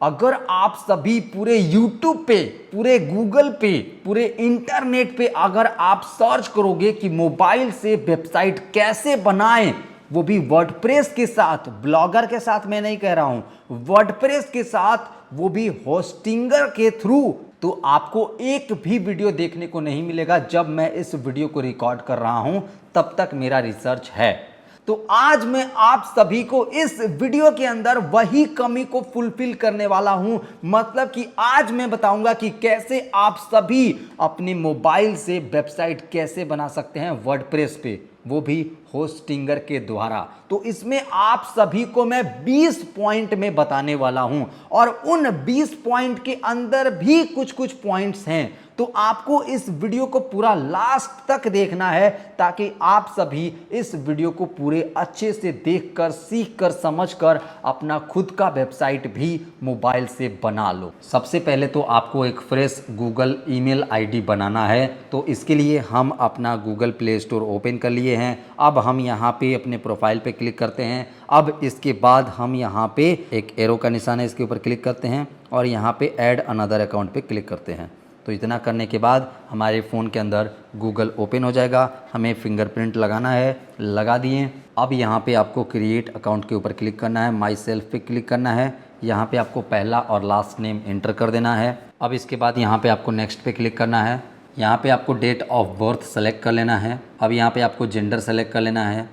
अगर आप सभी पूरे YouTube पे, पूरे Google पे, पूरे इंटरनेट पे अगर आप सर्च करोगे कि मोबाइल से वेबसाइट कैसे बनाएं, वो भी वर्डप्रेस के साथ, ब्लॉगर के साथ मैं नहीं कह रहा हूं, वर्डप्रेस के साथ, वो भी होस्टिंगर के थ्रू, तो आपको एक भी वीडियो देखने को नहीं मिलेगा। जब मैं इस वीडियो को रिकॉर्ड कर रहा हूं तब तक मेरा रिसर्च है। तो आज मैं आप सभी को इस वीडियो के अंदर वही कमी को फुलफिल करने वाला हूं। मतलब कि आज मैं बताऊंगा कि कैसे आप सभी अपने मोबाइल से वेबसाइट कैसे बना सकते हैं वर्डप्रेस पे, वो भी होस्टिंगर के द्वारा। तो इसमें आप सभी को मैं 20 पॉइंट में बताने वाला हूं और उन 20 पॉइंट के अंदर भी कुछ कुछ पॉइंट्स हैं। तो आपको इस वीडियो को पूरा लास्ट तक देखना है ताकि आप सभी इस वीडियो को पूरे अच्छे से देखकर, सीखकर, समझकर अपना खुद का वेबसाइट भी मोबाइल से बना लो। सबसे पहले तो आपको एक फ्रेश गूगल ईमेल आईडी बनाना है। तो इसके लिए हम अपना गूगल प्ले स्टोर ओपन कर लिए हैं। अब हम यहाँ पे अपने प्रोफाइल पे क्लिक करते हैं। अब इसके बाद हम यहाँ पे एक एरो का निशान है, इसके ऊपर क्लिक करते हैं और यहाँ पे ऐड अनदर अकाउंट पे क्लिक करते हैं। तो इतना करने के बाद हमारे फ़ोन के अंदर गूगल ओपन हो जाएगा। हमें फिंगरप्रिंट लगाना है, लगा दिए। अब यहाँ पे आपको क्रिएट अकाउंट के ऊपर क्लिक करना है, माई सेल्फ पे क्लिक करना है। यहाँ पे आपको पहला और लास्ट नेम एंटर कर देना है। अब इसके बाद यहाँ पे आपको नेक्स्ट पे क्लिक करना है। यहाँ पे आपको डेट ऑफ बर्थ सेलेक्ट कर लेना है। अब यहाँ पे आपको जेंडर सेलेक्ट कर लेना है।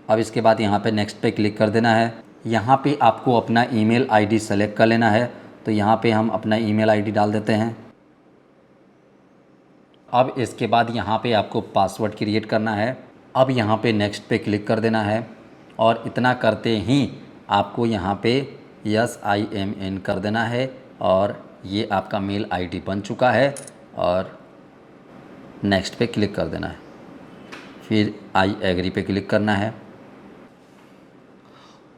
अब इसके बाद यहाँ पे नेक्स्ट पे क्लिक कर देना है। यहाँ पे आपको अपना ईमेल आईडी सेलेक्ट कर लेना है। तो यहाँ पे हम अपना ईमेल आईडी डाल देते हैं। अब इसके बाद यहाँ पे आपको पासवर्ड क्रिएट करना है। अब यहाँ पे नेक्स्ट पे क्लिक कर देना है और इतना करते ही आपको यहाँ पे SIMN कर देना है और ये आपका मेल आईडी बन चुका है और नेक्स्ट पे क्लिक कर देना है। फिर आई एग्री पे क्लिक करना है।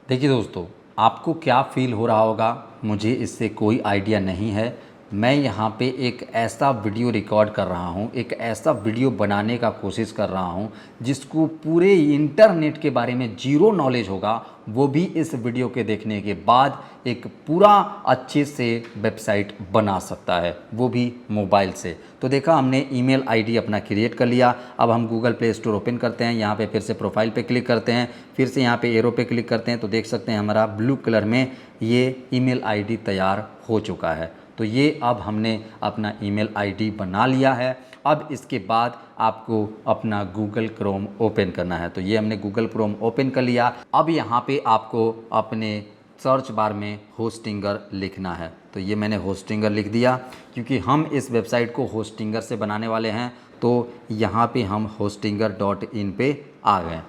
देखिए दोस्तों, आपको क्या फील हो रहा होगा मुझे इससे कोई आइडिया नहीं है। मैं यहाँ पे एक ऐसा वीडियो रिकॉर्ड कर रहा हूँ, एक ऐसा वीडियो बनाने का कोशिश कर रहा हूँ जिसको पूरे इंटरनेट के बारे में जीरो नॉलेज होगा, वो भी इस वीडियो के देखने के बाद एक पूरा अच्छे से वेबसाइट बना सकता है, वो भी मोबाइल से। तो देखा, हमने ईमेल आईडी अपना क्रिएट कर लिया। अब हम गूगल प्ले स्टोर ओपन करते हैं। यहाँ पे फिर से प्रोफाइल पे क्लिक करते हैं, फिर से यहाँ पे एरो पे क्लिक करते हैं। तो देख सकते हैं हमारा ब्लू कलर में ये ईमेल आईडी तैयार हो चुका है। तो ये अब हमने अपना ईमेल आईडी बना लिया है। अब इसके बाद आपको अपना गूगल क्रोम ओपन करना है। तो ये हमने गूगल क्रोम ओपन कर लिया। अब यहाँ पे आपको अपने सर्च बार में होस्टिंगर लिखना है। तो ये मैंने होस्टिंगर लिख दिया क्योंकि हम इस वेबसाइट को होस्टिंगर से बनाने वाले हैं। तो यहाँ पे हम hostinger.in पे आ गए।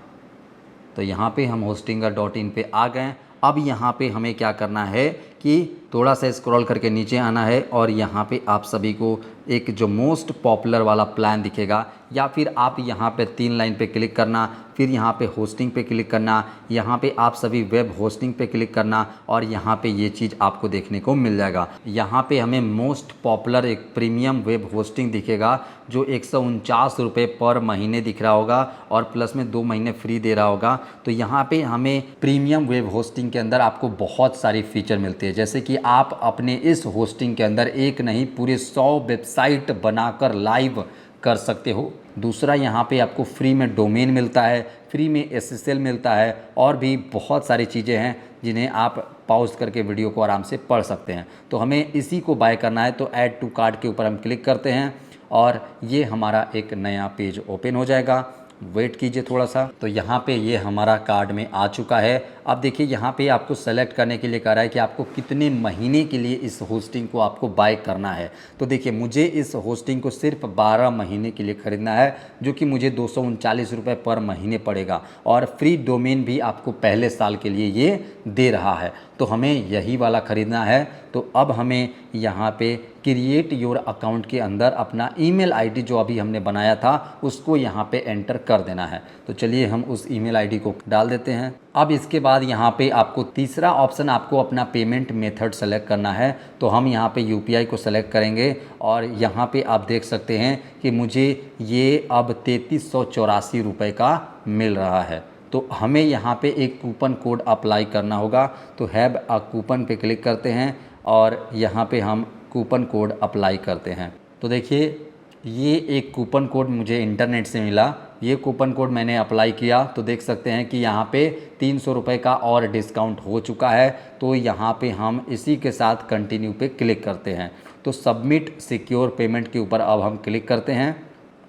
तो यहाँ पे हम hostinger.in पे आ गए। अब यहाँ पे हमें क्या करना है कि थोड़ा सा स्क्रॉल करके नीचे आना है और यहाँ पे आप सभी को एक जो मोस्ट पॉपुलर वाला प्लान दिखेगा, या फिर आप यहाँ पे 3 लाइन पे क्लिक करना, फिर यहाँ पे होस्टिंग पे क्लिक करना, यहाँ पे आप सभी वेब होस्टिंग पे क्लिक करना और यहाँ पे ये चीज़ आपको देखने को मिल जाएगा। यहाँ पे हमें मोस्ट पॉपुलर एक प्रीमियम वेब होस्टिंग दिखेगा जो 149 रुपये पर महीने दिख रहा होगा और प्लस में 2 महीने फ्री दे रहा होगा। तो यहाँ पे हमें प्रीमियम वेब होस्टिंग के अंदर आपको बहुत सारी फीचर मिलती है, जैसे कि आप अपने इस होस्टिंग के अंदर एक नहीं पूरे 100 वेबसाइट बनाकर लाइव कर सकते हो। दूसरा, यहाँ पे आपको फ्री में डोमेन मिलता है, फ्री में SSL मिलता है और भी बहुत सारी चीज़ें हैं जिन्हें आप पॉज करके वीडियो को आराम से पढ़ सकते हैं। तो हमें इसी को बाय करना है। तो ऐड टू कार्ट के ऊपर हम क्लिक करते हैं और ये हमारा एक नया पेज ओपन हो जाएगा। वेट कीजिए थोड़ा सा। तो यहाँ पे ये हमारा कार्ड में आ चुका है। अब देखिए, यहाँ पे आपको सेलेक्ट करने के लिए कह रहा है कि आपको कितने महीने के लिए इस होस्टिंग को आपको बाय करना है। तो देखिए, मुझे इस होस्टिंग को सिर्फ 12 महीने के लिए ख़रीदना है, जो कि मुझे 239 रुपये पर महीने पड़ेगा और फ्री डोमेन भी आपको पहले साल के लिए ये दे रहा है। तो हमें यही वाला ख़रीदना है। तो अब हमें यहाँ पे क्रिएट योर अकाउंट के अंदर अपना ईमेल आईडी जो अभी हमने बनाया था उसको यहाँ पे एंटर कर देना है। तो चलिए हम उस ईमेल आईडी को डाल देते हैं। अब इसके बाद यहाँ पे आपको तीसरा ऑप्शन, आपको अपना पेमेंट मेथड सेलेक्ट करना है। तो हम यहाँ पे UPI को सेलेक्ट करेंगे और यहाँ पे आप देख सकते हैं कि मुझे ये अब 3384 रुपये का मिल रहा है। तो हमें यहाँ पे एक कूपन कोड अप्लाई करना होगा। तो हैव अ कूपन पे क्लिक करते हैं और यहाँ पे हम कूपन कोड अप्लाई करते हैं। तो देखिए ये एक कूपन कोड मुझे इंटरनेट से मिला। ये कूपन कोड मैंने अप्लाई किया तो देख सकते हैं कि यहाँ पे 300 रुपये का और डिस्काउंट हो चुका है। तो यहाँ पे हम इसी के साथ कंटिन्यू पे क्लिक करते हैं। तो सबमिट सिक्योर पेमेंट के ऊपर अब हम क्लिक करते हैं।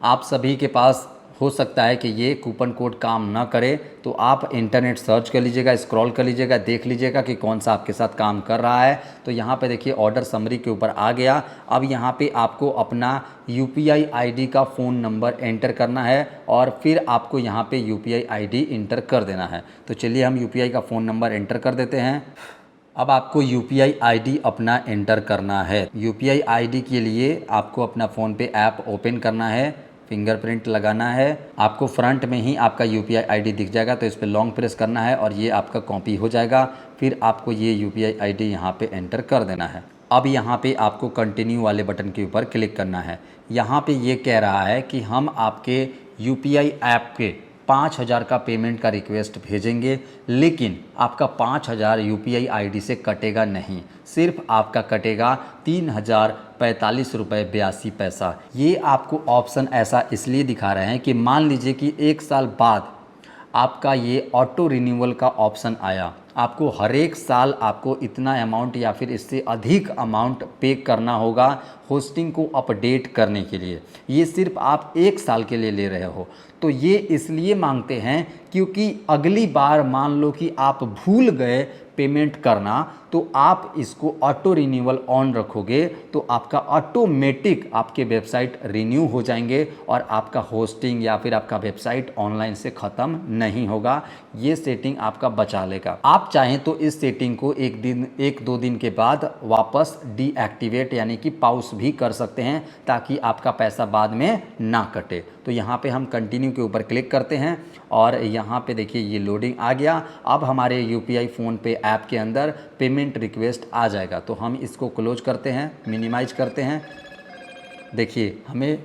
आप सभी के पास हो सकता है कि ये कूपन कोड काम ना करे, तो आप इंटरनेट सर्च कर लीजिएगा, स्क्रॉल कर लीजिएगा, देख लीजिएगा कि कौन सा आपके साथ काम कर रहा है। तो यहाँ पे देखिए ऑर्डर समरी के ऊपर आ गया। अब यहाँ पे आपको अपना UPI ID का फ़ोन नंबर एंटर करना है और फिर आपको यहाँ पे UPI ID इंटर कर देना है। तो चलिए हम UPI का फ़ोन नंबर एंटर कर देते हैं। अब आपको UPI ID अपना एंटर करना है। UPI ID के लिए आपको अपना फ़ोन पे ऐप ओपन करना है, फिंगरप्रिंट लगाना है। आपको फ्रंट में ही आपका UPI ID दिख जाएगा, तो इस पर लॉन्ग प्रेस करना है और ये आपका कॉपी हो जाएगा। फिर आपको ये UPI ID यहाँ पे एंटर कर देना है। अब यहाँ पे आपको कंटिन्यू वाले बटन के ऊपर क्लिक करना है। यहाँ पे ये कह रहा है कि हम आपके UPI ऐप के 5,000 का पेमेंट का रिक्वेस्ट भेजेंगे, लेकिन आपका 5,000 UPI ID से कटेगा नहीं, सिर्फ आपका कटेगा 3,045 रुपये 82 पैसा। ये आपको ऑप्शन ऐसा इसलिए दिखा रहे हैं कि मान लीजिए कि 1 साल बाद आपका ये ऑटो रिन्यूअल का ऑप्शन आया, आपको हर एक साल आपको इतना अमाउंट या फिर इससे अधिक अमाउंट पे करना होगा होस्टिंग को अपडेट करने के लिए। ये सिर्फ आप 1 साल के लिए ले रहे हो। तो ये इसलिए मांगते हैं क्योंकि अगली बार मान लो कि आप भूल गए पेमेंट करना, तो आप इसको ऑटो रिन्यूअल ऑन रखोगे तो आपका ऑटोमेटिक आपके वेबसाइट रिन्यू हो जाएंगे और आपका होस्टिंग या फिर आपका वेबसाइट ऑनलाइन से ख़त्म नहीं होगा। ये सेटिंग आपका बचा लेगा। आप चाहें तो इस सेटिंग को 1-2 दिन के बाद वापस डीएक्टिवेट यानी कि पॉज भी कर सकते हैं, ताकि आपका पैसा बाद में ना कटे। तो यहाँ पे हम कंटिन्यू के ऊपर क्लिक करते हैं और यहाँ पे देखिए ये लोडिंग आ गया। अब हमारे UPI फ़ोन पे ऐप के अंदर पेमेंट रिक्वेस्ट आ जाएगा। तो हम इसको क्लोज करते हैं, मिनिमाइज करते हैं। देखिए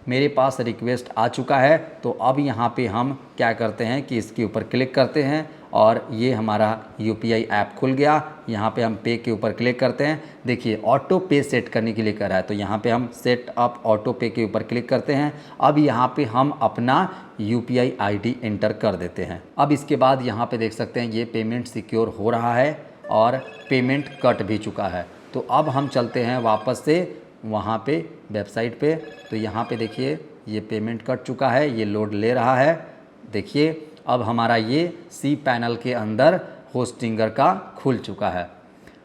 मेरे पास रिक्वेस्ट आ चुका है। तो अब यहाँ पे हम क्या करते हैं कि इसके ऊपर क्लिक करते हैं और ये हमारा UPI ऐप खुल गया। यहाँ पे हम पे के ऊपर क्लिक करते हैं। देखिए ऑटो पे सेट करने के लिए कर रहा है, तो यहाँ पे हम सेट अप ऑटो पे के ऊपर क्लिक करते हैं। अब यहाँ पे हम अपना UPI ID एंटर कर देते हैं। अब इसके बाद यहाँ पे देख सकते हैं ये पेमेंट सिक्योर हो रहा है और पेमेंट कट भी चुका है। तो अब हम चलते हैं वापस से वहाँ पे वेबसाइट पे। तो यहाँ पे देखिए ये पेमेंट कट चुका है, ये लोड ले रहा है। देखिए अब हमारा ये cPanel के अंदर होस्टिंगर का खुल चुका है।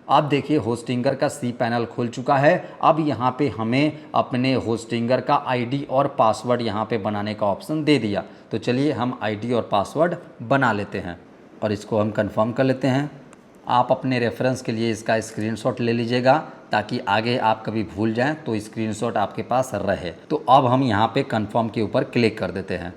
अब देखिए होस्टिंगर का cPanel खुल चुका है। अब यहाँ पे हमें अपने होस्टिंगर का ID और पासवर्ड यहाँ पे बनाने का ऑप्शन दे दिया। तो चलिए हम ID और पासवर्ड बना लेते हैं और इसको हम कंफर्म कर लेते हैं। आप अपने रेफरेंस के लिए इसका स्क्रीनशॉट ले लीजिएगा, ताकि आगे आप कभी भूल जाएं तो स्क्रीनशॉट आपके पास रहे। तो अब हम यहाँ पे कंफर्म के ऊपर क्लिक कर देते हैं।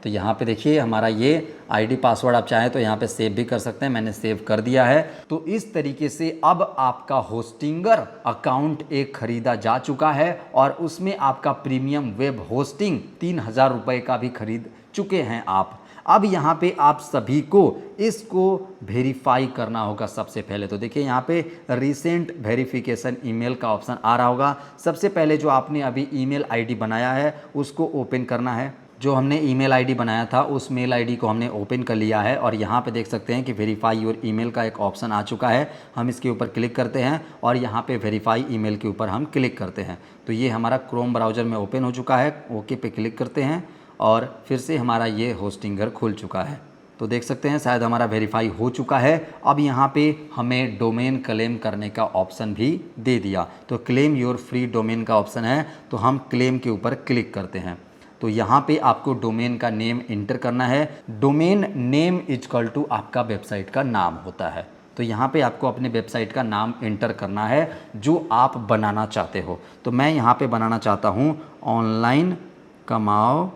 तो यहाँ पे देखिए हमारा ये ID पासवर्ड आप चाहें तो यहाँ पे सेव भी कर सकते हैं, मैंने सेव कर दिया है। तो इस तरीके से अब आपका होस्टिंगर अकाउंट एक ख़रीदा जा चुका है और उसमें आपका प्रीमियम वेब होस्टिंग 3,000 रुपये का भी खरीद चुके हैं आप। अब यहाँ पे आप सभी को इसको वेरीफाई करना होगा। सबसे पहले तो देखिए यहाँ पे रिसेंट वेरिफिकेशन ईमेल का ऑप्शन आ रहा होगा। सबसे पहले जो आपने अभी ईमेल ID बनाया है उसको ओपन करना है। जो हमने ईमेल ID बनाया था उस मेल ID को हमने ओपन कर लिया है और यहाँ पे देख सकते हैं कि वेरीफाई योर ईमेल का एक ऑप्शन आ चुका है। हम इसके ऊपर क्लिक करते हैं और यहाँ पे वेरीफाई ईमेल के ऊपर हम क्लिक करते हैं। तो ये हमारा क्रोम ब्राउज़र में ओपन हो चुका है। ओके पे क्लिक करते हैं और फिर से हमारा ये होस्टिंगर खुल चुका है। तो देख सकते हैं शायद हमारा वेरीफाई हो चुका है। अब यहाँ पे हमें डोमेन क्लेम करने का ऑप्शन भी दे दिया। तो क्लेम योर फ्री डोमेन का ऑप्शन है, तो हम क्लेम के ऊपर क्लिक करते हैं। तो यहाँ पे आपको डोमेन का नेम इंटर करना है। डोमेन नेम इक्वल टू आपका वेबसाइट का नाम होता है। तो यहाँ पे आपको अपने वेबसाइट का नाम इंटर करना है जो आप बनाना चाहते हो। तो मैं यहाँ पे बनाना चाहता हूँ ऑनलाइन कमाओ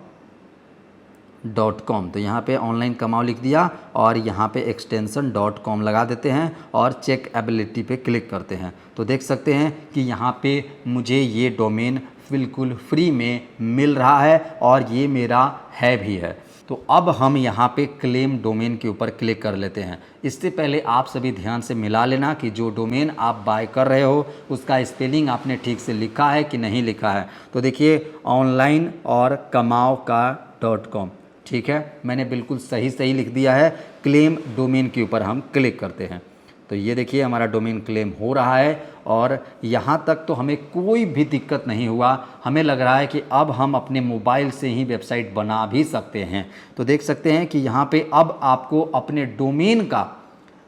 .com। तो यहाँ पे ऑनलाइन कमाओ लिख दिया और यहाँ पे एक्सटेंशन .com लगा देते हैं और चेक एबिलिटी पे क्लिक करते हैं। तो देख सकते हैं कि यहाँ पे मुझे ये डोमेन बिल्कुल फ्री में मिल रहा है और ये मेरा है भी है। तो अब हम यहाँ पे क्लेम डोमेन के ऊपर क्लिक कर लेते हैं। इससे पहले आप सभी ध्यान से मिला लेना कि जो डोमेन आप बाय कर रहे हो उसका स्पेलिंग आपने ठीक से लिखा है कि नहीं लिखा है। तो देखिए ऑनलाइन और कमाओ का .com, ठीक है, मैंने बिल्कुल सही लिख दिया है। क्लेम डोमेन के ऊपर हम क्लिक करते हैं तो ये देखिए हमारा डोमेन क्लेम हो रहा है और यहाँ तक तो हमें कोई भी दिक्कत नहीं हुआ। हमें लग रहा है कि अब हम अपने मोबाइल से ही वेबसाइट बना भी सकते हैं। तो देख सकते हैं कि यहाँ पे अब आपको अपने डोमेन का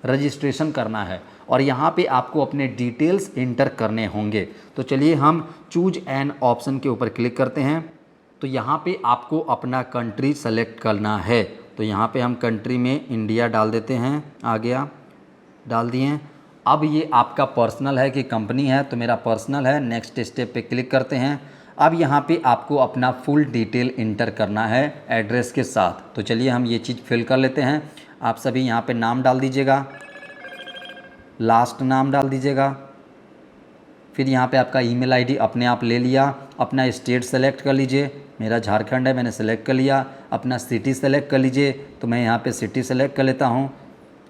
रजिस्ट्रेशन करना है और यहाँ पे आपको अपने डिटेल्स इंटर करने होंगे। तो चलिए हम चूज एन ऑप्शन के ऊपर क्लिक करते हैं। तो यहाँ पे आपको अपना कंट्री सेलेक्ट करना है। तो यहाँ पे हम कंट्री में इंडिया डाल देते हैं। आ गया, डाल दिए। अब ये आपका पर्सनल है कि कंपनी है, तो मेरा पर्सनल है। नेक्स्ट स्टेप पे क्लिक करते हैं। अब यहाँ पे आपको अपना फुल डिटेल इंटर करना है एड्रेस के साथ। तो चलिए हम ये चीज़ फिल कर लेते हैं। आप सभी यहाँ पे नाम डाल दीजिएगा, लास्ट नाम डाल दीजिएगा, फिर यहाँ पे आपका ईमेल आईडी अपने आप ले लिया। अपना स्टेट सेलेक्ट कर लीजिए, मेरा झारखंड है, मैंने सेलेक्ट कर लिया। अपना सिटी सेलेक्ट कर लीजिए, तो मैं यहाँ पे सिटी सेलेक्ट कर लेता हूँ।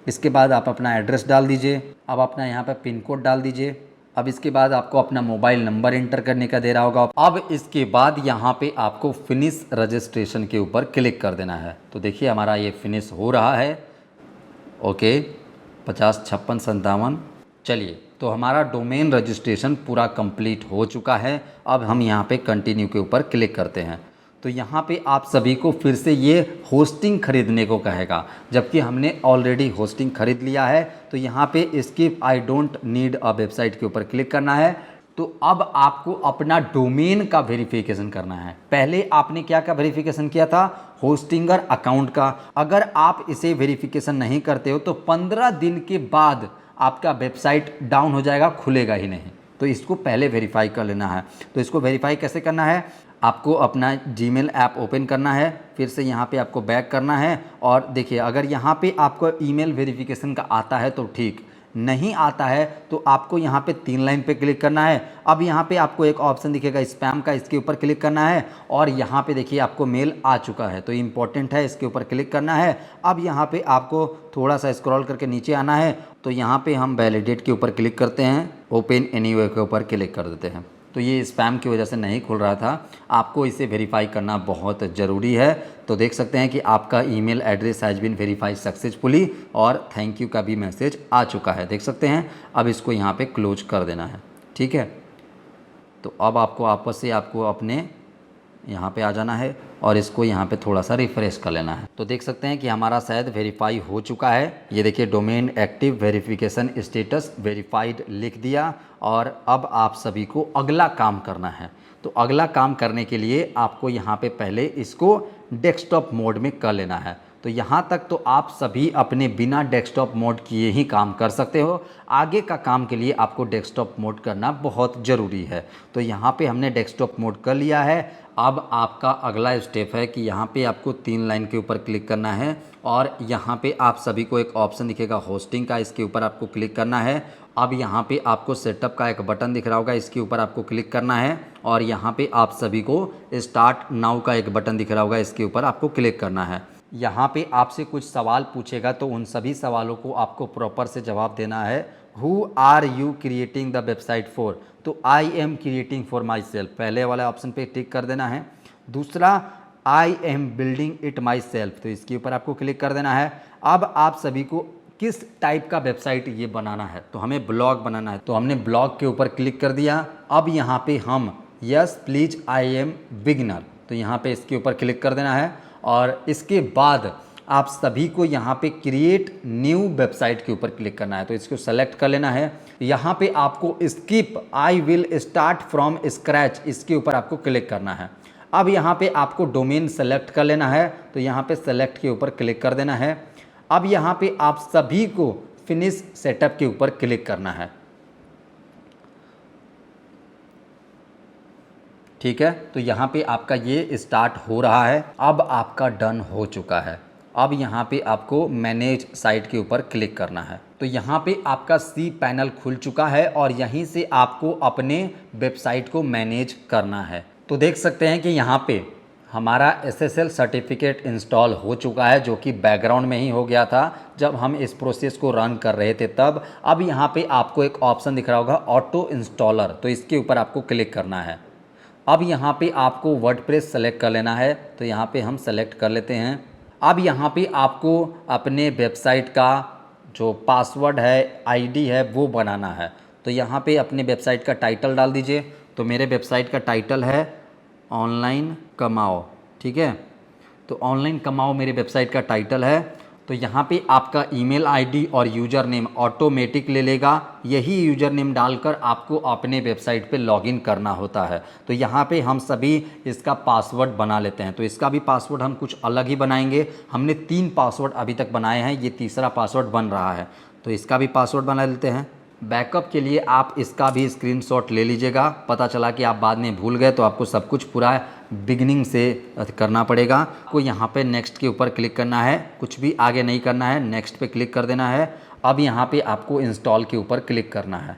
इसके बाद आप अपना एड्रेस डाल दीजिए। अब अपना यहाँ पे पिन कोड डाल दीजिए। अब इसके बाद आपको अपना मोबाइल नंबर इंटर करने का दे रहा होगा। अब इसके बाद यहाँ पे आपको फिनिश रजिस्ट्रेशन के ऊपर क्लिक कर देना है। तो देखिए हमारा ये फिनिश हो रहा है। ओके, 50 56 57। चलिए, तो हमारा डोमेन रजिस्ट्रेशन पूरा कंप्लीट हो चुका है। अब हम यहाँ पे कंटिन्यू के ऊपर क्लिक करते हैं। तो यहाँ पे आप सभी को फिर से ये होस्टिंग खरीदने को कहेगा, जबकि हमने ऑलरेडी होस्टिंग खरीद लिया है। तो यहाँ पे skip I don't need a website के ऊपर क्लिक करना है। तो अब आपको अपना डोमेन का वेरिफिकेशन करना है। पहले आपने क्या का वेरिफिकेशन किया था? होस्टिंगर अकाउंट का। अगर आप इसे वेरिफिकेशन नहीं करते हो तो 15 दिन के बाद आपका वेबसाइट डाउन हो जाएगा, खुलेगा ही नहीं। तो इसको पहले वेरीफाई कर लेना है। तो इसको वेरीफाई कैसे करना है? आपको अपना जीमेल ऐप ओपन करना है, फिर से यहाँ पे आपको बैक करना है और देखिए अगर यहाँ पे आपको ईमेल वेरिफिकेशन का आता है तो ठीक, नहीं आता है तो आपको यहाँ पे 3 लाइन पे क्लिक करना है। अब यहाँ पे आपको एक ऑप्शन दिखेगा स्पैम का, इसके ऊपर क्लिक करना है और यहाँ पे देखिए आपको मेल आ चुका है, तो इम्पोर्टेंट है, इसके ऊपर क्लिक करना है। अब यहाँ पे आपको थोड़ा सा स्क्रॉल करके नीचे आना है, तो यहाँ पे हम वैलिडेट के ऊपर क्लिक करते हैं, ओपन एनीवे के ऊपर क्लिक कर देते हैं। तो ये स्पैम की वजह से नहीं खुल रहा था, आपको इसे वेरीफाई करना बहुत ज़रूरी है। तो देख सकते हैं कि आपका email address has been verified successfully और थैंक यू का भी मैसेज आ चुका है, देख सकते हैं। अब इसको यहाँ पे क्लोज कर देना है, ठीक है। तो अब आपको आपस से आपको अपने यहाँ पे आ जाना है और इसको यहाँ पे थोड़ा सा रिफ़्रेश कर लेना है। तो देख सकते हैं कि हमारा शायद वेरीफाई हो चुका है। ये देखिए domain active verification status verified लिख दिया और अब आप सभी को अगला काम करना है। तो अगला काम करने के लिए आपको यहाँ पे पहले इसको डेस्कटॉप मोड में कर लेना है। तो यहाँ तक तो आप सभी अपने बिना डेस्कटॉप मोड किए ही काम कर सकते हो। आगे का काम के लिए आपको डेस्कटॉप मोड करना बहुत ज़रूरी है। तो यहाँ पे हमने डेस्कटॉप मोड कर लिया है। अब आपका अगला स्टेप है कि यहाँ पे आपको 3 लाइन के ऊपर क्लिक करना है और यहाँ पे आप सभी को एक ऑप्शन दिखेगा होस्टिंग का, इसके ऊपर आपको क्लिक करना है। अब यहाँ पे आपको सेटअप का एक बटन दिख रहा होगा, इसके ऊपर आपको क्लिक करना है और यहाँ पे आप सभी को स्टार्ट नाउ का एक बटन दिख रहा होगा, इसके ऊपर आपको क्लिक करना है। यहाँ पे आपसे कुछ सवाल पूछेगा, तो उन सभी सवालों को आपको प्रॉपर से जवाब देना है। Who are you creating the website for? तो I am creating for myself, पहले वाले ऑप्शन पे टिक कर देना है। दूसरा I am building it myself, तो इसके ऊपर आपको क्लिक कर देना है। अब आप सभी को किस टाइप का वेबसाइट ये बनाना है? तो हमें ब्लॉग बनाना है, तो हमने ब्लॉग के ऊपर क्लिक कर दिया। अब यहाँ पे हम yes please I am beginner, तो यहाँ पे इसके ऊपर क्लिक कर देना है और इसके बाद आप सभी को यहाँ पे क्रिएट न्यू वेबसाइट के ऊपर क्लिक करना है। तो इसको सेलेक्ट कर लेना है। यहाँ पे आपको skip I will start from scratch, इसके ऊपर आपको क्लिक करना है। अब यहाँ पे आपको डोमेन सेलेक्ट कर लेना है, तो यहाँ पे सेलेक्ट के ऊपर क्लिक कर देना है। अब यहाँ पे आप सभी को फिनिश सेटअप के ऊपर क्लिक करना है, ठीक है। तो यहाँ पे आपका ये स्टार्ट हो रहा है। अब आपका डन हो चुका है। अब यहाँ पे आपको मैनेज साइट के ऊपर क्लिक करना है। तो यहाँ पे आपका सी पैनल खुल चुका है और यहीं से आपको अपने वेबसाइट को मैनेज करना है। तो देख सकते हैं कि यहाँ पे हमारा SSL सर्टिफिकेट इंस्टॉल हो चुका है, जो कि बैकग्राउंड में ही हो गया था जब हम इस प्रोसेस को रन कर रहे थे तब। अब यहाँ पे आपको एक ऑप्शन दिख रहा होगा ऑटो इंस्टॉलर, तो इसके ऊपर आपको क्लिक करना है। अब यहाँ पे आपको वर्डप्रेस सेलेक्ट कर लेना है, तो यहाँ पे हम सेलेक्ट कर लेते हैं। अब यहाँ पे आपको अपने वेबसाइट का जो पासवर्ड है, आईडी है, वो बनाना है। तो यहाँ पे अपने वेबसाइट का टाइटल डाल दीजिए। तो मेरे वेबसाइट का टाइटल है ऑनलाइन कमाओ, ठीक है। तो ऑनलाइन कमाओ मेरे वेबसाइट का टाइटल है। तो यहाँ पे आपका ईमेल आईडी और यूज़र नेम ऑटोमेटिक ले लेगा। यही यूज़र नेम डालकर आपको अपने वेबसाइट पे लॉगिन करना होता है। तो यहाँ पे हम सभी इसका पासवर्ड बना लेते हैं। तो इसका भी पासवर्ड हम कुछ अलग ही बनाएंगे। हमने 3 पासवर्ड अभी तक बनाए हैं, ये तीसरा पासवर्ड बन रहा है। तो इसका भी पासवर्ड बना लेते हैं। बैकअप के लिए आप इसका भी स्क्रीनशॉट ले लीजिएगा। पता चला कि आप बाद में भूल गए तो आपको सब कुछ पूरा बिगिनिंग से करना पड़ेगा। आपको यहाँ पे नेक्स्ट के ऊपर क्लिक करना है, कुछ भी आगे नहीं करना है, नेक्स्ट पे क्लिक कर देना है। अब यहाँ पे आपको इंस्टॉल के ऊपर क्लिक करना है।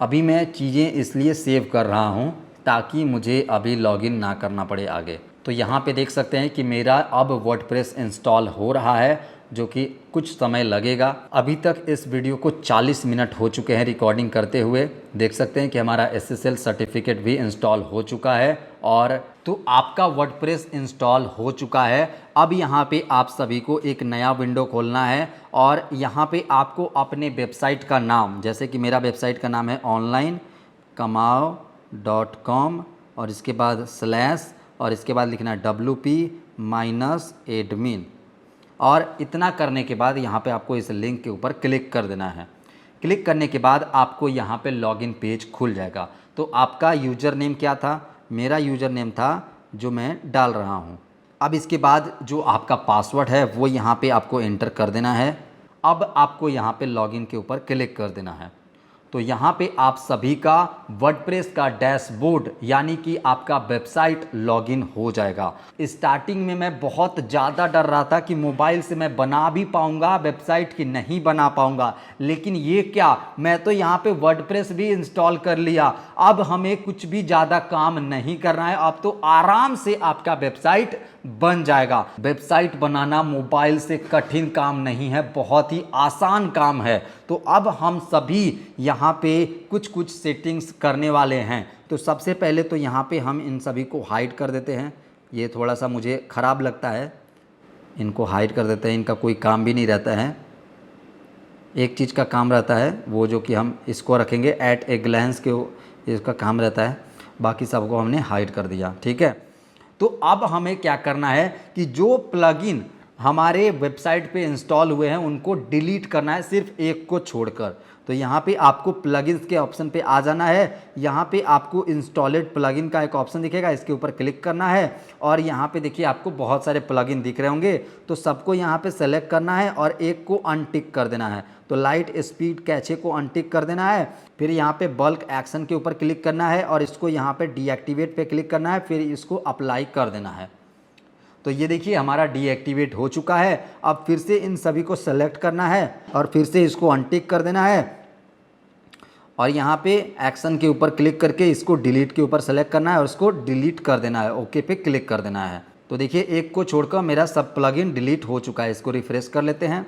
अभी मैं चीज़ें इसलिए सेव कर रहा हूँ ताकि मुझे अभी लॉगिन ना करना पड़े आगे। तो यहाँ पे देख सकते हैं कि मेरा अब वर्डप्रेस इंस्टॉल हो रहा है, जो कि कुछ समय लगेगा। अभी तक इस वीडियो को 40 मिनट हो चुके हैं रिकॉर्डिंग करते हुए। देख सकते हैं कि हमारा SSL सर्टिफिकेट भी इंस्टॉल हो चुका है। और तो आपका वर्डप्रेस इंस्टॉल हो चुका है। अब यहाँ पे आप सभी को एक नया विंडो खोलना है और यहाँ पे आपको अपने वेबसाइट का नाम, जैसे कि मेरा वेबसाइट का नाम है onlinekamaao.com और इसके बाद स्लैश और इसके बाद लिखना है WP-admin। और इतना करने के बाद यहाँ पे आपको इस लिंक के ऊपर क्लिक कर देना है। क्लिक करने के बाद आपको यहाँ पे लॉगिन पेज खुल जाएगा। तो आपका यूज़र नेम क्या था? मेरा यूज़र नेम था जो मैं डाल रहा हूँ। अब इसके बाद जो आपका पासवर्ड है वो यहाँ पे आपको एंटर कर देना है। अब आपको यहाँ पे लॉगिन के ऊपर क्लिक कर देना है। तो यहाँ पे आप सभी का वर्डप्रेस का डैशबोर्ड यानी कि आपका वेबसाइट लॉगिन हो जाएगा। स्टार्टिंग में मैं बहुत ज़्यादा डर रहा था कि मोबाइल से मैं बना भी पाऊँगा वेबसाइट की नहीं बना पाऊँगा, लेकिन ये क्या, मैं तो यहाँ पे वर्डप्रेस भी इंस्टॉल कर लिया। अब हमें कुछ भी ज़्यादा काम नहीं करना है, अब तो आराम से आपका वेबसाइट बन जाएगा। वेबसाइट बनाना मोबाइल से कठिन काम नहीं है, बहुत ही आसान काम है। तो अब हम सभी यहाँ पे कुछ कुछ सेटिंग्स करने वाले हैं। तो सबसे पहले तो यहाँ पे हम इन सभी को हाइड कर देते हैं। ये थोड़ा सा मुझे ख़राब लगता है, इनको हाइड कर देते हैं। इनका कोई काम भी नहीं रहता है। एक चीज़ का काम रहता है वो जो कि हम इसको रखेंगे एट ए ग्लैंस के, इसका काम रहता है। बाकी सबको हमने हाइड कर दिया, ठीक है। तो अब हमें क्या करना है कि जो प्लगइन हमारे वेबसाइट पे इंस्टॉल हुए हैं उनको डिलीट करना है, सिर्फ एक को छोड़कर। तो यहाँ पे आपको प्लगइन्स के ऑप्शन पे आ जाना है। यहाँ पे आपको इंस्टॉलेड प्लगइन का एक ऑप्शन दिखेगा, इसके ऊपर क्लिक करना है। और यहाँ पे देखिए आपको बहुत सारे प्लगइन दिख रहे होंगे, तो सबको यहाँ पे सेलेक्ट करना है और एक को अनटिक कर देना है। तो लाइट स्पीड कैचे को अनटिक कर देना है। फिर यहाँ पे बल्क एक्शन के ऊपर क्लिक करना है और इसको यहाँ पे डीएक्टिवेट पे क्लिक करना है, फिर इसको अप्लाई कर देना है। तो ये देखिए हमारा डीएक्टिवेट हो चुका है। अब फिर से इन सभी को सेलेक्ट करना है और फिर से इसको अनटिक कर देना है और यहाँ पे एक्शन के ऊपर क्लिक करके इसको डिलीट के ऊपर सेलेक्ट करना है और इसको डिलीट कर देना है, ओके पे क्लिक कर देना है। तो देखिए एक को छोड़कर मेरा सब प्लगइन डिलीट हो चुका है। इसको रिफ्रेश कर लेते हैं।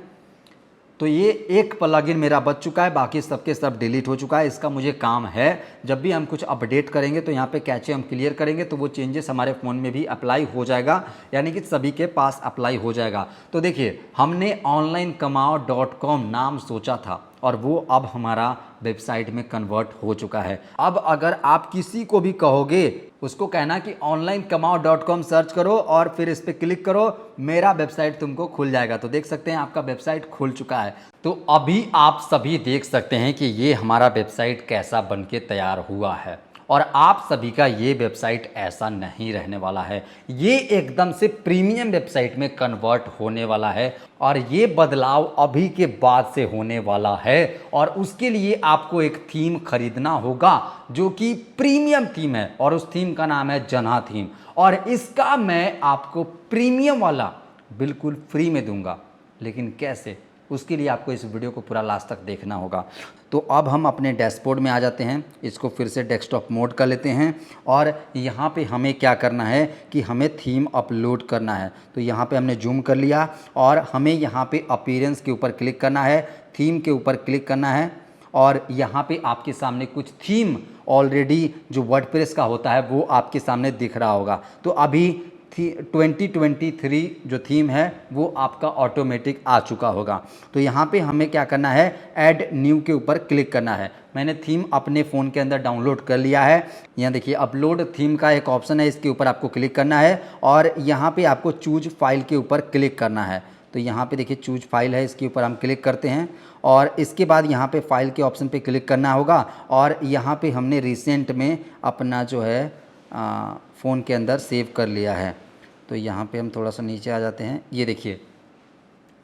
तो ये एक प्लगइन मेरा बच चुका है, बाकी सबके सब डिलीट हो चुका है। इसका मुझे काम है, जब भी हम कुछ अपडेट करेंगे तो यहाँ पे कैचे हम क्लियर करेंगे तो वो चेंजेस हमारे फ़ोन में भी अप्लाई हो जाएगा, यानी कि सभी के पास अप्लाई हो जाएगा। तो देखिए हमने onlinekamaao.com नाम सोचा था और वो अब हमारा वेबसाइट में कन्वर्ट हो चुका है। अब अगर आप किसी को भी कहोगे, उसको कहना कि onlinekamaao.com सर्च करो और फिर इस पर क्लिक करो, मेरा वेबसाइट तुमको खुल जाएगा। तो देख सकते हैं आपका वेबसाइट खुल चुका है। तो अभी आप सभी देख सकते हैं कि ये हमारा वेबसाइट कैसा बनके तैयार हुआ है। और आप सभी का ये वेबसाइट ऐसा नहीं रहने वाला है, ये एकदम से प्रीमियम वेबसाइट में कन्वर्ट होने वाला है। और ये बदलाव अभी के बाद से होने वाला है और उसके लिए आपको एक थीम खरीदना होगा जो कि प्रीमियम थीम है और उस थीम का नाम है जन्हा थीम। और इसका मैं आपको प्रीमियम वाला बिल्कुल फ्री में दूंगा। लेकिन कैसे, उसके लिए आपको इस वीडियो को पूरा लास्ट तक देखना होगा। तो अब हम अपने डैशबोर्ड में आ जाते हैं, इसको फिर से डेस्कटॉप मोड कर लेते हैं और यहाँ पे हमें क्या करना है कि हमें थीम अपलोड करना है। तो यहाँ पे हमने जूम कर लिया और हमें यहाँ पे अपीयरेंस के ऊपर क्लिक करना है, थीम के ऊपर क्लिक करना है और यहाँ पे आपके सामने कुछ थीम ऑलरेडी जो वर्डप्रेस का होता है वो आपके सामने दिख रहा होगा। तो अभी 2023 जो थीम है वो आपका ऑटोमेटिक आ चुका होगा। तो यहाँ पे हमें क्या करना है, ऐड न्यू के ऊपर क्लिक करना है। मैंने थीम अपने फ़ोन के अंदर डाउनलोड कर लिया है। यहाँ देखिए अपलोड थीम का एक ऑप्शन है, इसके ऊपर आपको क्लिक करना है और यहाँ पे आपको चूज फाइल के ऊपर क्लिक करना है। तो यहाँ पे देखिए चूज फाइल है, इसके ऊपर हम क्लिक करते हैं और इसके बाद यहाँ पे फाइल के ऑप्शन पे क्लिक करना होगा और यहाँ पे हमने रिसेंट में अपना जो है फ़ोन के अंदर सेव कर लिया है। तो यहाँ पे हम थोड़ा सा नीचे आ जाते हैं। ये देखिए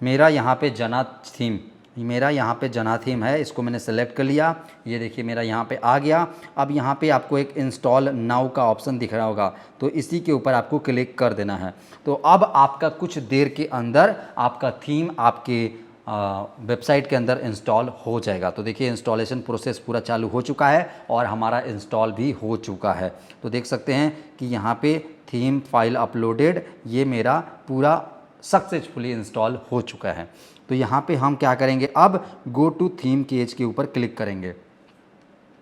मेरा यहाँ पे जना थीम है, इसको मैंने सेलेक्ट कर लिया। ये देखिए मेरा यहाँ पे आ गया। अब यहाँ पे आपको एक इंस्टॉल नाउ का ऑप्शन दिख रहा होगा, तो इसी के ऊपर आपको क्लिक कर देना है। तो अब आपका कुछ देर के अंदर आपका थीम आपके वेबसाइट के अंदर इंस्टॉल हो जाएगा। तो देखिए इंस्टॉलेशन प्रोसेस पूरा चालू हो चुका है और हमारा इंस्टॉल भी हो चुका है। तो देख सकते हैं कि यहाँ पे थीम फाइल अपलोडेड, ये मेरा पूरा सक्सेसफुली इंस्टॉल हो चुका है। तो यहाँ पे हम क्या करेंगे, अब गो टू थीम पेज के ऊपर क्लिक करेंगे।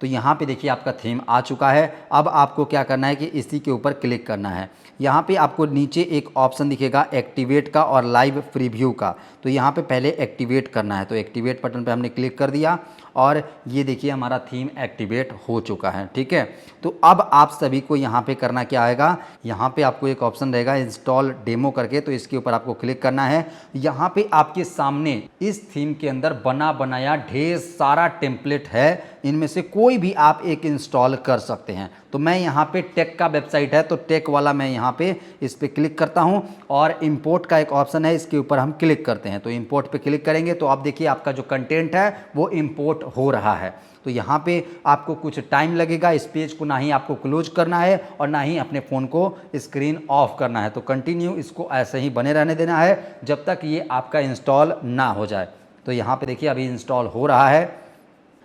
तो यहाँ पे देखिए आपका थीम आ चुका है। अब आपको क्या करना है कि इसी के ऊपर क्लिक करना है। यहाँ पे आपको नीचे एक ऑप्शन दिखेगा एक्टिवेट का और लाइव प्रीव्यू का। तो यहाँ पे पहले एक्टिवेट करना है। तो एक्टिवेट बटन पे हमने क्लिक कर दिया और ये देखिए हमारा थीम एक्टिवेट हो चुका है। ठीक है, तो अब आप सभी को यहाँ पे करना क्या आएगा, यहाँ पे आपको एक ऑप्शन रहेगा इंस्टॉल डेमो करके, तो इसके ऊपर आपको क्लिक करना है। यहाँ पे आपके सामने इस थीम के अंदर बना बनाया ढेर सारा टेम्पलेट है, इनमें से कोई भी आप एक इंस्टॉल कर सकते हैं। तो मैं यहाँ पे टेक का वेबसाइट है, तो टेक वाला मैं यहाँ पे इस पे क्लिक करता हूँ और इंपोर्ट का एक ऑप्शन है, इसके ऊपर हम क्लिक करते हैं। तो इंपोर्ट पे क्लिक करेंगे तो आप देखिए आपका जो कंटेंट है वो इंपोर्ट हो रहा है। तो यहाँ पे आपको कुछ टाइम लगेगा। इस पेज को ना ही आपको क्लोज करना है और ना ही अपने फ़ोन को स्क्रीन ऑफ करना है। तो कंटिन्यू इसको ऐसे ही बने रहने देना है जब तक ये आपका इंस्टॉल ना हो जाए। तो यहाँ पे देखिए अभी इंस्टॉल हो रहा है।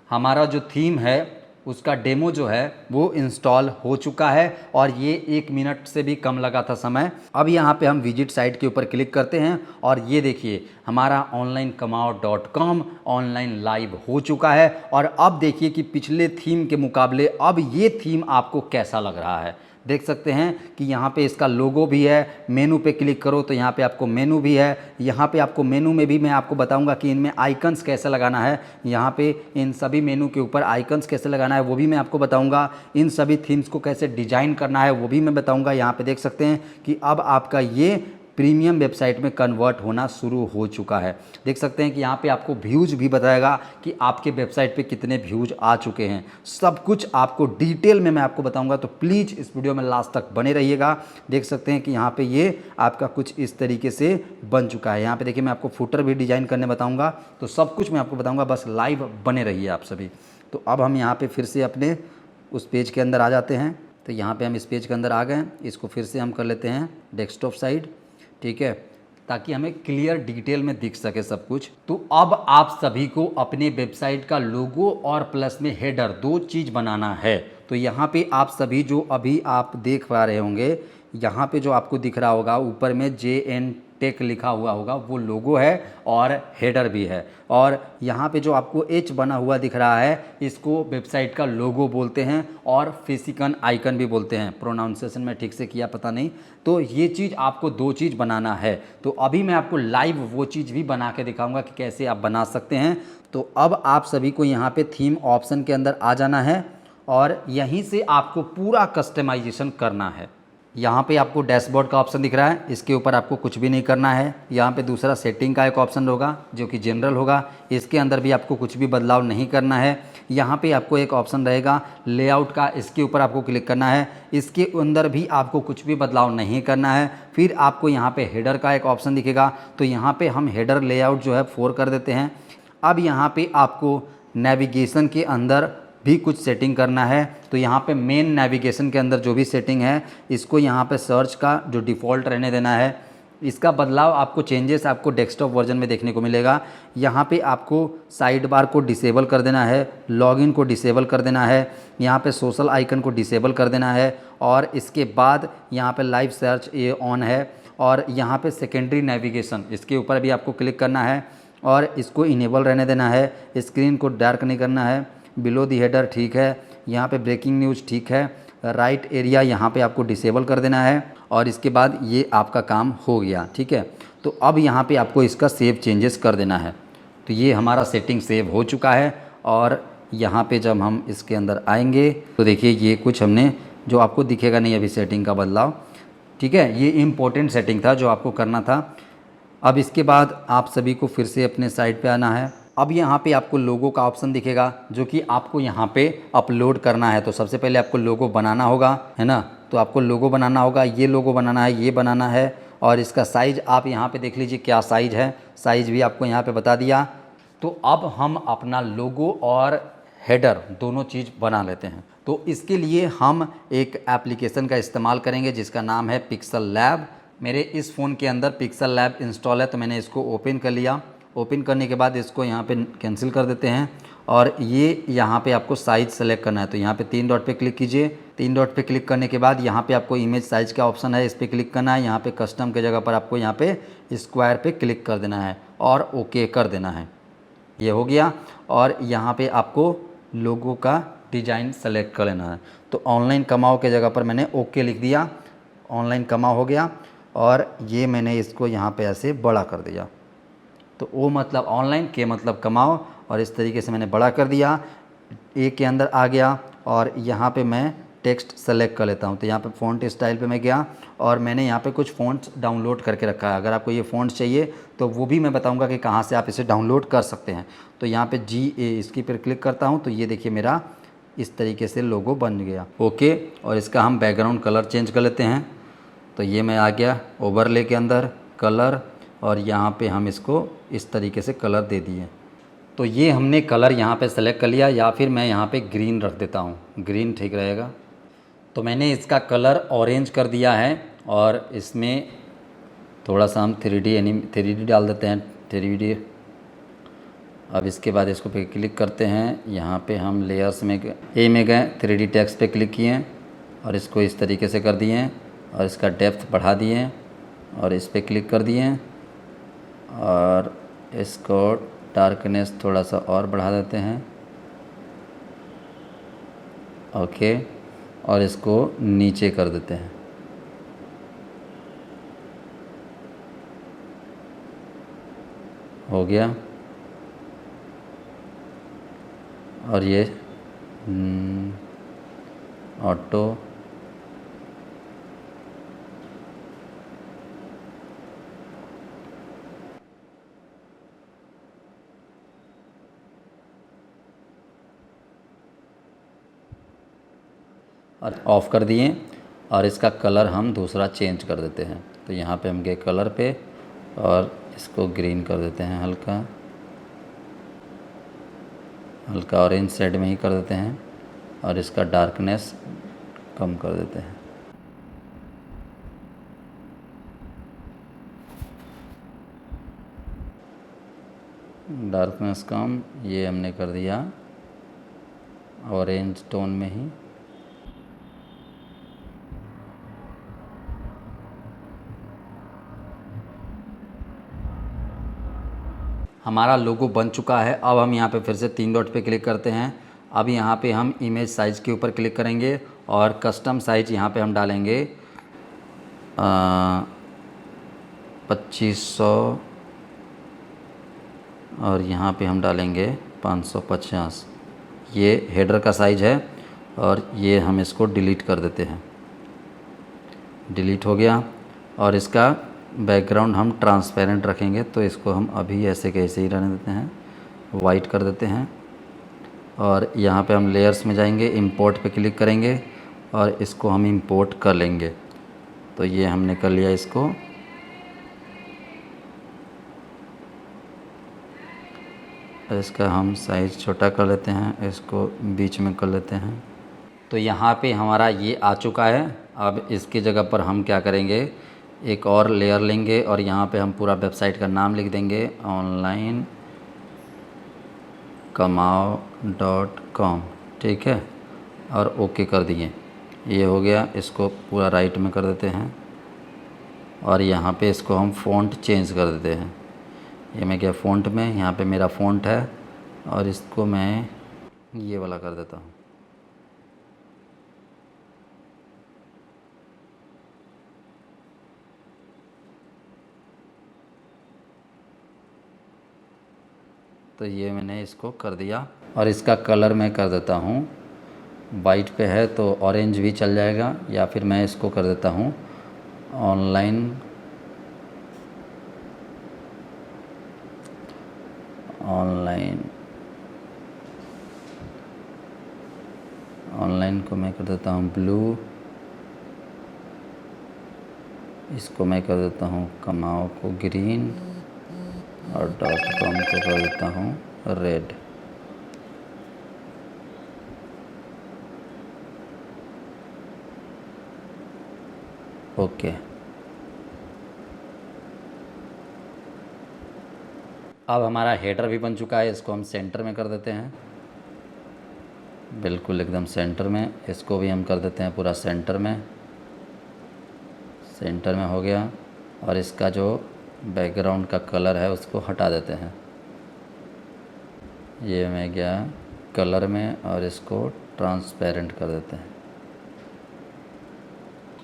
हमारा जो थीम है उसका डेमो जो है वो इंस्टॉल हो चुका है और ये 1 मिनट से भी कम लगा था समय। अब यहाँ पे हम विजिट साइट के ऊपर क्लिक करते हैं और ये देखिए हमारा onlinekamaao.com ऑनलाइन लाइव हो चुका है। और अब देखिए कि पिछले थीम के मुकाबले अब ये थीम आपको कैसा लग रहा है। देख सकते हैं कि यहाँ पे इसका लोगो भी है। मेनू पे क्लिक करो तो यहाँ पे आपको मेनू भी है। यहाँ पे आपको मेनू में भी मैं आपको बताऊंगा कि इनमें आइकन्स कैसे लगाना है। यहाँ पे इन सभी मेनू के ऊपर आइकन्स कैसे लगाना है वो भी मैं आपको बताऊंगा। इन सभी थीम्स को कैसे डिजाइन करना है वो भी मैं बताऊंगा। यहाँ पे देख सकते हैं कि अब आपका ये प्रीमियम वेबसाइट में कन्वर्ट होना शुरू हो चुका है। देख सकते हैं कि यहाँ पे आपको व्यूज भी बताएगा कि आपके वेबसाइट पे कितने व्यूज आ चुके हैं। सब कुछ आपको डिटेल में मैं आपको बताऊंगा, तो प्लीज़ इस वीडियो में लास्ट तक बने रहिएगा। देख सकते हैं कि यहाँ पे ये आपका कुछ इस तरीके से बन चुका है। यहाँ पे देखिए मैं आपको फुटर भी डिजाइन करने बताऊँगा, तो सब कुछ मैं आपको बताऊँगा, बस लाइव बने रहिए आप सभी। तो अब हम यहाँ पर फिर से अपने उस पेज के अंदर आ जाते हैं। तो यहाँ पर हम इस पेज के अंदर आ गए। इसको फिर से हम कर लेते हैं डेस्कटॉप साइड, ठीक है, ताकि हमें क्लियर डिटेल में दिख सके सब कुछ। तो अब आप सभी को अपने वेबसाइट का लोगो और प्लस में हेडर 2 चीज़ बनाना है। तो यहाँ पे आप सभी जो अभी आप देख पा रहे होंगे, यहाँ पे जो आपको दिख रहा होगा ऊपर में JN टेक लिखा हुआ होगा, वो लोगो है और हेडर भी है। और यहाँ पे जो आपको H बना हुआ दिख रहा है, इसको वेबसाइट का लोगो बोलते हैं और फेसिकन आइकन भी बोलते हैं। प्रोनाउंसिएशन में ठीक से किया पता नहीं। तो ये चीज़ आपको 2 चीज़ बनाना है। तो अभी मैं आपको लाइव वो चीज़ भी बना के दिखाऊंगा कि कैसे आप बना सकते हैं। तो अब आप सभी को यहाँ पे थीम ऑप्शन के अंदर आ जाना है और यहीं से आपको पूरा कस्टमाइजेशन करना है। यहाँ पे आपको डैशबोर्ड का ऑप्शन दिख रहा है, इसके ऊपर आपको कुछ भी नहीं करना है। यहाँ पे दूसरा सेटिंग का एक ऑप्शन होगा जो कि जनरल होगा, इसके अंदर भी आपको कुछ भी बदलाव नहीं करना है। यहाँ पे आपको एक ऑप्शन रहेगा लेआउट का, इसके ऊपर आपको क्लिक करना है। इसके अंदर भी आपको कुछ भी बदलाव नहीं करना है। फिर आपको यहाँ पे हेडर का एक ऑप्शन दिखेगा, तो यहाँ पे हम हेडर लेआउट जो है 4 कर देते हैं। अब यहाँ पे आपको नेविगेशन के अंदर भी कुछ सेटिंग करना है। तो यहाँ पे मेन नेविगेशन के अंदर जो भी सेटिंग है, इसको यहाँ पे सर्च का जो डिफ़ॉल्ट रहने देना है। इसका बदलाव आपको चेंजेस आपको डेस्कटॉप वर्जन में देखने को मिलेगा। यहाँ पे आपको साइड बार को डिसेबल कर देना है, लॉगिन को डिसेबल कर देना है, यहाँ पे सोशल आइकन को डिसेबल कर देना है, और इसके बाद यहाँ पे लाइव सर्च ये ऑन है, और यहाँ पे सेकेंडरी नेविगेशन इसके ऊपर भी आपको क्लिक करना है और इसको इनेबल रहने देना है। स्क्रीन को डार्क नहीं करना है। बिलो दी हेडर ठीक है, यहाँ पे ब्रेकिंग न्यूज़ ठीक है, राइट एरिया यहाँ पे आपको डिसेबल कर देना है, और इसके बाद ये आपका काम हो गया। ठीक है, तो अब यहाँ पे आपको इसका सेव चेंजेस कर देना है। तो ये हमारा सेटिंग सेव हो चुका है, और यहाँ पे जब हम इसके अंदर आएंगे तो देखिए ये कुछ हमने जो आपको दिखेगा नहीं अभी सेटिंग का बदलाव। ठीक है, ये इम्पोर्टेंट सेटिंग था जो आपको करना था। अब इसके बाद आप सभी को फिर से अपने साइट पे आना है। अब यहाँ पे आपको लोगो का ऑप्शन दिखेगा जो कि आपको यहाँ पे अपलोड करना है। तो सबसे पहले आपको लोगो बनाना होगा, है ना। तो आपको लोगो बनाना होगा, ये लोगो बनाना है, ये बनाना है, और इसका साइज़ आप यहाँ पे देख लीजिए क्या साइज़ है, साइज़ भी आपको यहाँ पे बता दिया। तो अब हम अपना लोगो और हेडर दोनों चीज़ बना लेते हैं। तो इसके लिए हम एक एप्लीकेशन का इस्तेमाल करेंगे जिसका नाम है पिक्सल लैब। मेरे इस फ़ोन के अंदर पिक्सल लैब इंस्टॉल है, तो मैंने इसको ओपन कर लिया। ओपन करने के बाद इसको यहाँ पे कैंसिल कर देते हैं, और ये यहाँ पे आपको साइज़ सेलेक्ट करना है। तो यहाँ पे 3 डॉट पे क्लिक कीजिए। 3 डॉट पे क्लिक करने के बाद यहाँ पे आपको इमेज साइज़ का ऑप्शन है, इस पर क्लिक करना है। यहाँ पे कस्टम के जगह पर आपको यहाँ पे स्क्वायर पे क्लिक कर देना है और ओके कर देना है। ये हो गया, और यहाँ पे आपको लोगो का डिज़ाइन सेलेक्ट कर लेना है। तो ऑनलाइन कमाओ के जगह पर मैंने ओके लिख दिया, ऑनलाइन कमाओ हो गया, और ये मैंने इसको यहाँ पे ऐसे बड़ा कर दिया। तो ओ मतलब ऑनलाइन, के मतलब कमाओ, और इस तरीके से मैंने बड़ा कर दिया। ए के अंदर आ गया, और यहाँ पे मैं टेक्स्ट सेलेक्ट कर लेता हूँ। तो यहाँ पे फ़ॉन्ट स्टाइल पे मैं गया, और मैंने यहाँ पे कुछ फ़ॉन्ट्स डाउनलोड करके रखा है। अगर आपको ये फ़ॉन्ट्स चाहिए तो वो भी मैं बताऊँगा कि कहाँ से आप इसे डाउनलोड कर सकते हैं। तो यहाँ पे GA इसकी पर क्लिक करता हूँ, तो ये देखिए मेरा इस तरीके से लोगो बन गया। ओके, और इसका हम बैकग्राउंड कलर चेंज कर लेते हैं। तो ये मैं आ गया ओवरले के अंदर, कलर, और यहाँ पे हम इसको इस तरीके से कलर दे दिए। तो ये हमने कलर यहाँ पे सेलेक्ट कर लिया, या फिर मैं यहाँ पे ग्रीन रख देता हूँ, ग्रीन ठीक रहेगा। तो मैंने इसका कलर ऑरेंज कर दिया है, और इसमें थोड़ा सा हम 3D डाल देते हैं, 3D। अब इसके बाद इसको पे क्लिक करते हैं। यहाँ पे हम लेयर्स में ए में गए, 3D टेक्स्ट पे क्लिक किए, और इसको इस तरीके से कर दिए, और इसका डेप्थ बढ़ा दिए, और इस पर क्लिक कर दिए, और इसको डार्कनेस थोड़ा सा और बढ़ा देते हैं। ओके, और इसको नीचे कर देते हैं। हो गया, और ये ऑटो, और ऑफ़ कर दिए, और इसका कलर हम दूसरा चेंज कर देते हैं। तो यहाँ पे हम गए कलर पे, और इसको ग्रीन कर देते हैं, हल्का हल्का ऑरेंज शेड में ही कर देते हैं, और इसका डार्कनेस कम कर देते हैं। डार्कनेस कम, ये हमने कर दिया ऑरेंज टोन में ही। हमारा लोगो बन चुका है। अब हम यहाँ पे फिर से 3 डॉट पे क्लिक करते हैं। अब यहाँ पे हम इमेज साइज़ के ऊपर क्लिक करेंगे, और कस्टम साइज़ यहाँ पे हम डालेंगे 2500, और यहाँ पे हम डालेंगे 550। ये हेडर का साइज़ है, और ये हम इसको डिलीट कर देते हैं। डिलीट हो गया, और इसका बैकग्राउंड हम ट्रांसपेरेंट रखेंगे। तो इसको हम अभी ऐसे कैसे ही रहने देते हैं, वाइट कर देते हैं, और यहाँ पे हम लेयर्स में जाएंगे, इंपोर्ट पे क्लिक करेंगे, और इसको हम इंपोर्ट कर लेंगे। तो ये हमने कर लिया इसको। इसका हम साइज़ छोटा कर लेते हैं, इसको बीच में कर लेते हैं। तो यहाँ पे हमारा ये आ चुका है। अब इसकी जगह पर हम क्या करेंगे, एक और लेयर लेंगे और यहाँ पे हम पूरा वेबसाइट का नाम लिख देंगे onlinekamaao.com, ठीक है, और ओके कर दिए। ये हो गया, इसको पूरा राइट में कर देते हैं और यहाँ पे इसको हम फ़ॉन्ट चेंज कर देते हैं। ये मैं क्या फ़ॉन्ट में, यहाँ पे मेरा फ़ॉन्ट है और इसको मैं ये वाला कर देता हूँ। तो ये मैंने इसको कर दिया और इसका कलर मैं कर देता हूँ, वाइट पे है तो ऑरेंज भी चल जाएगा, या फिर मैं इसको कर देता हूँ ऑनलाइन को मैं कर देता हूँ ब्लू, इसको मैं कर देता हूँ कमाओ को ग्रीन और .com को कर देता हूँ रेड। ओके, अब हमारा हेडर भी बन चुका है। इसको हम सेंटर में कर देते हैं, बिल्कुल एकदम सेंटर में। इसको भी हम कर देते हैं पूरा सेंटर में हो गया। और इसका जो बैकग्राउंड का कलर है उसको हटा देते हैं। ये मैं गया कलर में और इसको ट्रांसपेरेंट कर देते हैं।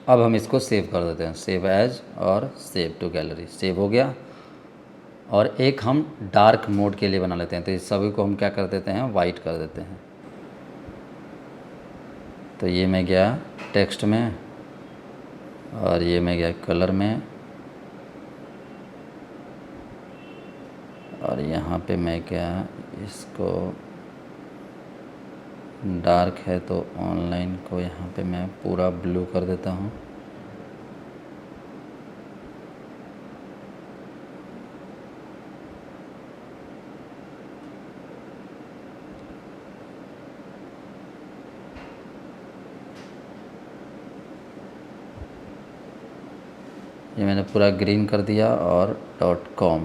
अब हम इसको सेव कर देते हैं, सेव एज और सेव टू गैलरी। सेव हो गया। और एक हम डार्क मोड के लिए बना लेते हैं, तो इस सभी को हम क्या कर देते हैं, वाइट कर देते हैं। तो ये मैं गया टेक्स्ट में और ये मैं गया कलर में और यहाँ पे मैं क्या इसको डार्क है तो ऑनलाइन को यहाँ पे मैं पूरा ब्लू कर देता हूँ। ये मैंने पूरा ग्रीन कर दिया और .com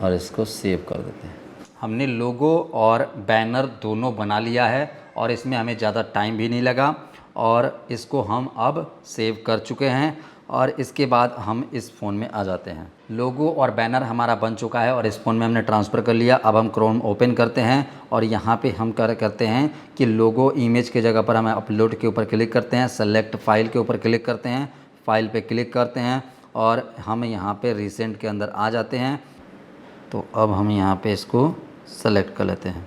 और इसको सेव कर देते हैं। हमने लोगो और बैनर दोनों बना लिया है और इसमें हमें ज़्यादा टाइम भी नहीं लगा और इसको हम अब सेव कर चुके हैं। और इसके बाद हम इस फ़ोन में आ जाते हैं। लोगो और बैनर हमारा बन चुका है और इस फ़ोन में हमने ट्रांसफ़र कर लिया। अब हम क्रोम ओपन करते हैं और यहाँ पे हम करते हैं कि लोगो इमेज के जगह पर हम अपलोड के ऊपर क्लिक करते हैं, सेलेक्ट फाइल के ऊपर क्लिक करते हैं, फाइल पे क्लिक करते हैं और हम यहाँ पे रिसेंट के अंदर आ जाते हैं। तो अब हम यहाँ पे इसको सेलेक्ट कर लेते हैं,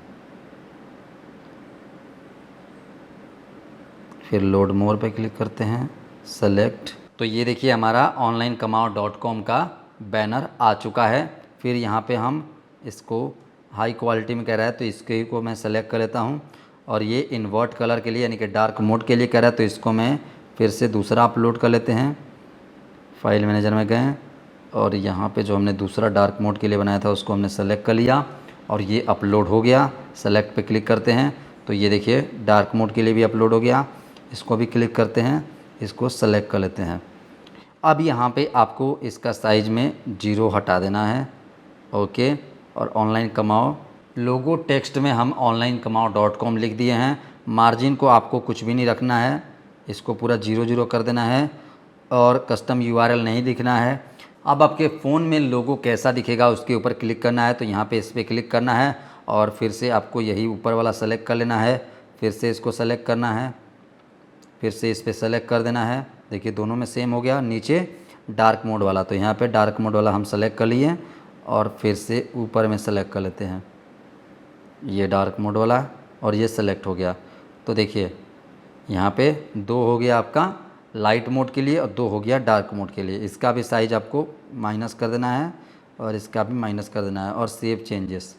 फिर लोड मोर पे क्लिक करते हैं, सेलेक्ट। तो ये देखिए हमारा onlinekamaao.com का बैनर आ चुका है। फिर यहाँ पे हम इसको हाई क्वालिटी में कह रहा है तो इसके को मैं सेलेक्ट कर लेता हूँ और ये इन्वर्ट कलर के लिए यानी कि डार्क मोड के लिए कह रहा है तो इसको मैं फिर से दूसरा अपलोड कर लेते हैं। फाइल मैनेजर में गए और यहाँ पे जो हमने दूसरा डार्क मोड के लिए बनाया था उसको हमने सेलेक्ट कर लिया और ये अपलोड हो गया। सेलेक्ट पे क्लिक करते हैं तो ये देखिए डार्क मोड के लिए भी अपलोड हो गया। इसको भी क्लिक करते हैं, इसको सेलेक्ट कर लेते हैं। अब यहाँ पे आपको इसका साइज़ में 0 हटा देना है, ओके। और ऑनलाइन कमाओ लोगो टेक्स्ट में हम onlinekamaao.com लिख दिए हैं। मार्जिन को आपको कुछ भी नहीं रखना है, इसको पूरा 0 कर देना है और कस्टम URL नहीं दिखना है। अब आपके फ़ोन में लोगो कैसा दिखेगा उसके ऊपर क्लिक करना है, तो यहाँ पे इस पर क्लिक करना है और फिर से आपको यही ऊपर वाला सेलेक्ट कर लेना है। फिर से इसको सेलेक्ट करना है, फिर से इस पर सेलेक्ट कर देना है। देखिए दोनों में सेम हो गया। नीचे डार्क मोड वाला, तो यहाँ पे डार्क मोड वाला हम सेलेक्ट कर लिए और फिर से ऊपर में सेलेक्ट कर लेते हैं ये डार्क मोड वाला और ये सेलेक्ट हो गया। तो देखिए यहाँ पे 2 हो गया आपका लाइट मोड के लिए और 2 हो गया डार्क मोड के लिए। इसका भी साइज़ आपको माइनस कर देना है और इसका भी माइनस कर देना है और सेव चेंजेस।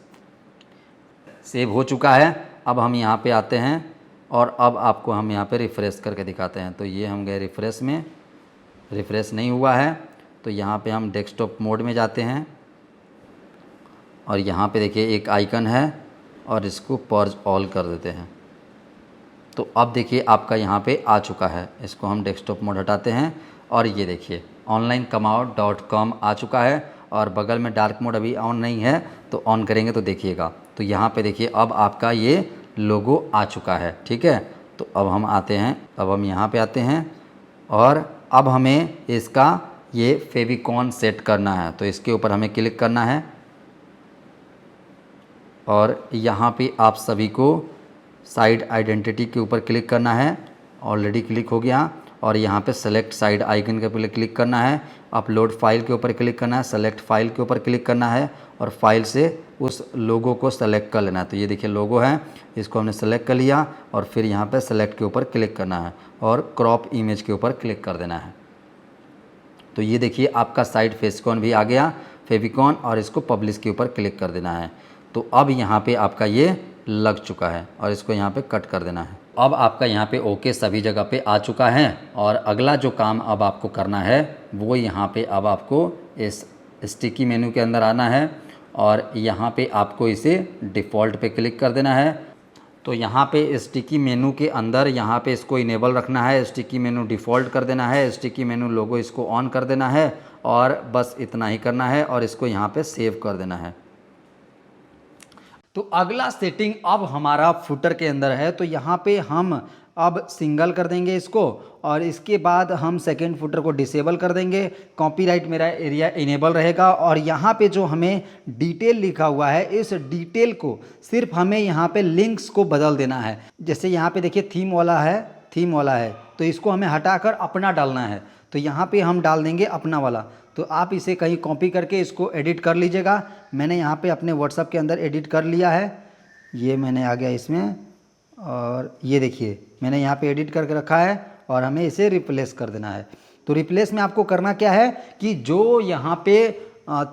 सेव हो चुका है। अब हम यहाँ पे आते हैं और अब आपको हम यहाँ पे रिफ़्रेश करके दिखाते हैं। तो ये हम गए रिफ़्रेश में, रिफ़्रेश नहीं हुआ है तो यहाँ पे हम डेस्कटॉप मोड में जाते हैं और यहाँ पे देखिए एक आइकन है और इसको पर्ज ऑल कर देते हैं। तो अब देखिए आपका यहाँ पे आ चुका है। इसको हम डेस्कटॉप मोड हटाते हैं और ये देखिए onlinekamaao.com आ चुका है और बगल में डार्क मोड अभी ऑन नहीं है, तो ऑन करेंगे तो देखिएगा, तो यहाँ पे देखिए अब आपका ये लोगो आ चुका है। ठीक है, तो अब हम आते हैं, अब हम यहाँ पे आते हैं और अब हमें इसका ये फेविकॉन सेट करना है, तो इसके ऊपर हमें क्लिक करना है और यहाँ पे आप सभी को साइड आइडेंटिटी के ऊपर क्लिक करना है। ऑलरेडी क्लिक हो गया और यहाँ पे सेलेक्ट साइड आइकन के ऊपर क्लिक करना है, अपलोड फाइल के ऊपर क्लिक करना है, सेलेक्ट फाइल के ऊपर क्लिक करना है और फाइल से उस लोगो को सेलेक्ट कर लेना है। तो ये देखिए लोगो है, इसको हमने सेलेक्ट कर लिया और फिर यहाँ पे सेलेक्ट के ऊपर क्लिक करना है और क्रॉप इमेज के ऊपर क्लिक कर देना है। तो ये देखिए आपका साइड फेविकॉन भी आ गया, फेविकॉन, और इसको पब्लिश के ऊपर क्लिक कर देना है। तो अब यहाँ पे आपका ये लग चुका है और इसको यहाँ पे कट कर देना है। अब आपका यहाँ पे ओके सभी जगह पे आ चुका है और अगला जो काम अब आपको करना है वो यहाँ पे अब आपको इस स्टिकी मेनू के अंदर आना है और यहाँ पे आपको इसे डिफ़ॉल्ट पे क्लिक कर देना है। तो यहाँ पे स्टिकी मेनू के अंदर यहाँ पे इसको इनेबल रखना है, स्टिकी मेनू डिफ़ॉल्ट कर देना है, स्टिकी मेनू लोगो इसको ऑन कर देना है और बस इतना ही करना है और इसको यहाँ पे सेव कर देना है। तो अगला सेटिंग अब हमारा फुटर के अंदर है, तो यहाँ पे हम अब सिंगल कर देंगे इसको और इसके बाद हम सेकंड फुटर को डिसेबल कर देंगे। कॉपीराइट मेरा एरिया इनेबल रहेगा और यहाँ पे जो हमें डिटेल लिखा हुआ है इस डिटेल को सिर्फ हमें यहाँ पे लिंक्स को बदल देना है। जैसे यहाँ पे देखिए थीम वाला है, तो इसको हमें हटाकर अपना डालना है, तो यहाँ पे हम डाल देंगे अपना वाला। तो आप इसे कहीं कॉपी करके इसको एडिट कर लीजिएगा। मैंने यहाँ पे अपने व्हाट्सएप के अंदर एडिट कर लिया है, ये मैंने आ गया इसमें और ये देखिए मैंने यहाँ पे एडिट करके रखा है और हमें इसे रिप्लेस कर देना है। तो रिप्लेस में आपको करना क्या है कि जो यहाँ पे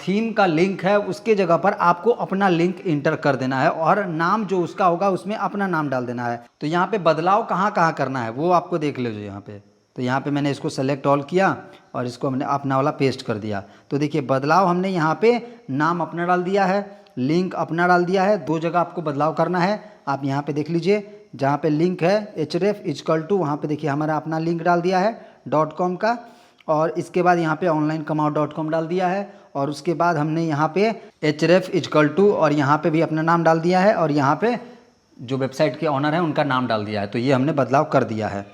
थीम का लिंक है उसके जगह पर आपको अपना लिंक इंटर कर देना है और नाम जो उसका होगा उसमें अपना नाम डाल देना है। तो यहाँ पे बदलाव कहाँ कहाँ करना है वो आपको देख लीजिए यहाँ पे। तो यहाँ पे मैंने इसको सेलेक्ट ऑल किया और इसको हमने अपना वाला पेस्ट कर दिया। तो देखिए बदलाव हमने यहाँ पे नाम अपना डाल दिया है, लिंक अपना डाल दिया है, दो जगह आपको बदलाव करना है। आप यहाँ पे देख लीजिए जहाँ पे लिंक है href=, वहाँ पे देखिए हमारा अपना लिंक डाल दिया है .com का और इसके बाद यहाँ पे onlinekamaao.com डाल दिया है और उसके बाद हमने यहाँ पे href= और यहाँ पे भी अपना नाम डाल दिया है और यहाँ पे जो वेबसाइट के ऑनर हैं उनका नाम डाल दिया है। तो ये हमने बदलाव कर दिया है।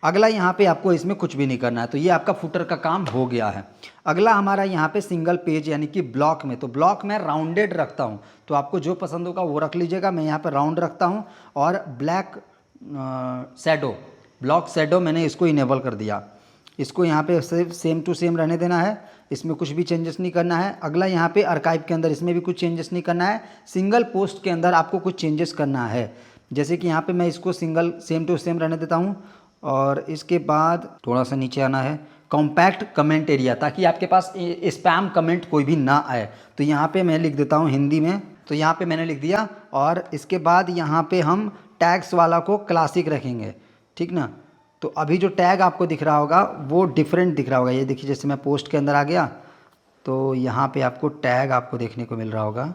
अगला यहाँ पे आपको इसमें कुछ भी नहीं करना है, तो ये आपका फुटर का काम हो गया है। अगला हमारा यहाँ पे सिंगल पेज यानी कि ब्लॉक में, तो ब्लॉक में राउंडेड रखता हूँ, तो आपको जो पसंद होगा वो रख लीजिएगा। मैं यहाँ पे राउंड रखता हूँ और ब्लैक शैडो, ब्लॉक शैडो मैंने इसको इनेबल कर दिया। इसको यहाँ पे सेम टू सेम रहने देना है, इसमें कुछ भी चेंजेस नहीं करना है। अगला यहाँ पे आर्काइव के अंदर इसमें भी कुछ चेंजेस नहीं करना है। सिंगल पोस्ट के अंदर आपको कुछ चेंजेस करना है, जैसे कि यहाँ पे मैं इसको सिंगल सेम टू सेम रहने देता हूँ और इसके बाद थोड़ा सा नीचे आना है कॉम्पैक्ट कमेंट एरिया, ताकि आपके पास स्पैम कमेंट कोई भी ना आए। तो यहाँ पे मैं लिख देता हूँ हिंदी में, तो यहाँ पे मैंने लिख दिया और इसके बाद यहाँ पे हम टैग्स वाला को क्लासिक रखेंगे, ठीक ना। तो अभी जो टैग आपको दिख रहा होगा वो डिफरेंट दिख रहा होगा। ये देखिए जैसे मैं पोस्ट के अंदर आ गया तो यहाँ पे आपको टैग आपको देखने को मिल रहा होगा,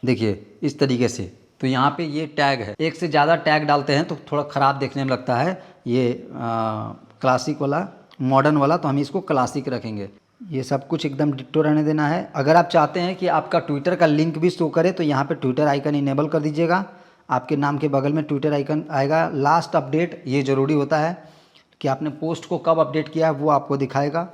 देखिए इस तरीके से। तो यहाँ पे ये टैग है, एक से ज़्यादा टैग डालते हैं तो थोड़ा ख़राब देखने में लगता है। ये क्लासिक वाला, मॉडर्न वाला, तो हम इसको क्लासिक रखेंगे। ये सब कुछ एकदम डिट्टो रहने देना है। अगर आप चाहते हैं कि आपका ट्विटर का लिंक भी शो करे तो यहाँ पे ट्विटर आइकन इनेबल कर दीजिएगा। आपके नाम के बगल में ट्विटर आइकन आएगा। लास्ट अपडेट ये ज़रूरी होता है कि आपने पोस्ट को कब अपडेट किया है वो आपको दिखाएगा।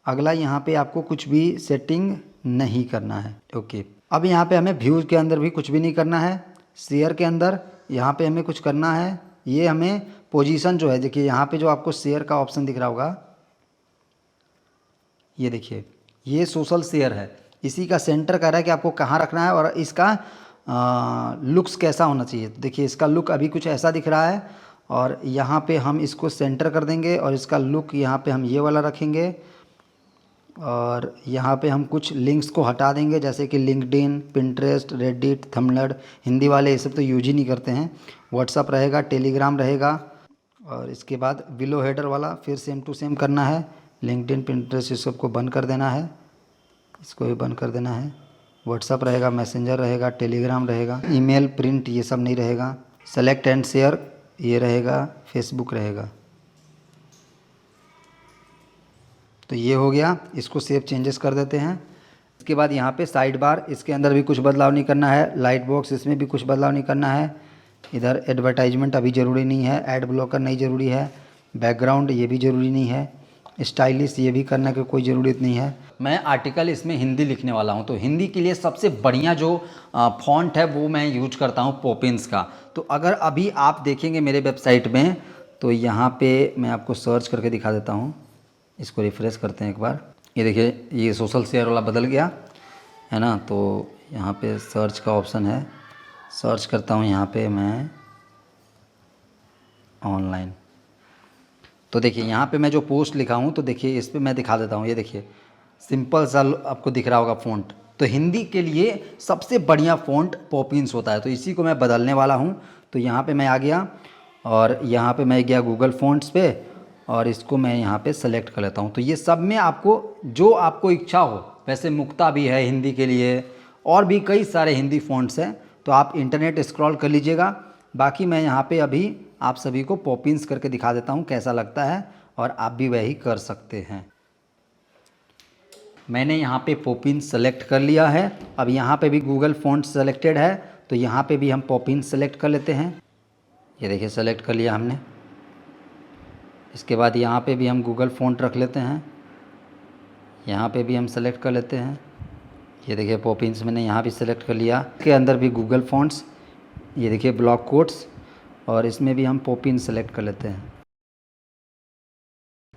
अगला यहाँ पे आपको कुछ भी सेटिंग नहीं करना है, ओके। अब यहाँ पे हमें व्यूज़ के अंदर भी कुछ भी नहीं करना है। शेयर के अंदर यहाँ पे हमें कुछ करना है। ये हमें पोजीशन जो है, देखिए यहाँ पे जो आपको शेयर का ऑप्शन दिख रहा होगा, ये देखिए ये सोशल शेयर है, इसी का सेंटर कर रहा है कि आपको कहाँ रखना है और इसका लुक्स कैसा होना चाहिए। देखिए इसका लुक अभी कुछ ऐसा दिख रहा है और यहाँ पे हम इसको सेंटर कर देंगे और इसका लुक यहाँ पे हम ये वाला रखेंगे और यहाँ पे हम कुछ लिंक्स को हटा देंगे, जैसे कि LinkedIn, Pinterest, Reddit, thumbnail. Hindi वाले ये सब तो यूज ही नहीं करते हैं। व्हाट्सअप रहेगा, टेलीग्राम रहेगा और इसके बाद बिलो हेडर वाला फिर सेम टू सेम करना है। लिंक्डइन, पिंटरेस्ट ये सब को बंद कर देना है, इसको भी बंद कर देना है। व्हाट्सअप रहेगा, मैसेंजर रहेगा, टेलीग्राम रहेगा, ईमेल, प्रिंट ये सब नहीं रहेगा। सेलेक्ट एंड शेयर ये रहेगा, फेसबुक रहेगा। तो ये हो गया, इसको सेव चेंजेस कर देते हैं। इसके बाद यहाँ पे साइड बार, इसके अंदर भी कुछ बदलाव नहीं करना है। लाइट बॉक्स, इसमें भी कुछ बदलाव नहीं करना है। इधर एडवर्टाइजमेंट अभी ज़रूरी नहीं है। एड ब्लॉकर नहीं ज़रूरी है। बैकग्राउंड ये भी ज़रूरी नहीं है। स्टाइलिश ये भी करने की कोई ज़रूरत नहीं है। मैं आर्टिकल इसमें हिंदी लिखने वाला हूं, तो हिंदी के लिए सबसे बढ़िया जो फॉन्ट है वो मैं यूज करता हूं पोपिन्स का। तो अगर अभी आप देखेंगे मेरे वेबसाइट में, तो यहाँ पे मैं आपको सर्च करके दिखा देता हूँ। इसको रिफ़्रेश करते हैं एक बार। ये देखिए, ये सोशल शेयर वाला बदल गया है ना। तो यहाँ पे सर्च का ऑप्शन है, सर्च करता हूँ यहाँ पे मैं ऑनलाइन। तो देखिए यहाँ पे मैं जो पोस्ट लिखा हूँ, तो देखिए इस पे मैं दिखा देता हूँ। ये देखिए सिंपल सा आपको दिख रहा होगा फ़ॉन्ट। तो हिंदी के लिए सबसे बढ़िया फ़ॉन्ट पॉपिन्स होता है, तो इसी को मैं बदलने वाला हूँ। तो यहाँ पे मैं आ गया और यहाँ पे मैं गया गूगल फ़ॉन्ट्स पे और इसको मैं यहाँ पे सेलेक्ट कर लेता हूँ। तो ये सब में आपको जो आपको इच्छा हो, वैसे मुक्ता भी है हिंदी के लिए और भी कई सारे हिंदी फ़ॉन्ट्स हैं, तो आप इंटरनेट स्क्रॉल कर लीजिएगा। बाकी मैं यहाँ पे अभी आप सभी को पॉपिन्स करके दिखा देता हूँ कैसा लगता है, और आप भी वही कर सकते हैं। मैंने यहाँ पे पॉपिन्स सेलेक्ट कर लिया है। अब यहाँ पे भी गूगल फ़ॉन्ट सेलेक्टेड है, तो यहाँ पे भी हम पॉपिन्स सेलेक्ट कर लेते हैं। ये देखिए सेलेक्ट कर लिया हमने। इसके बाद यहाँ पे भी हम गूगल फ़ॉन्ट रख लेते हैं। यहाँ पे भी हम सेलेक्ट कर लेते हैं। ये देखिए पॉपिन्स मैंने यहाँ भी सेलेक्ट कर लिया। इसके अंदर भी गूगल फ़ॉन्ट्स, ये देखिए ब्लॉक कोट्स, और इसमें भी हम पॉपिन्स सेलेक्ट कर लेते हैं।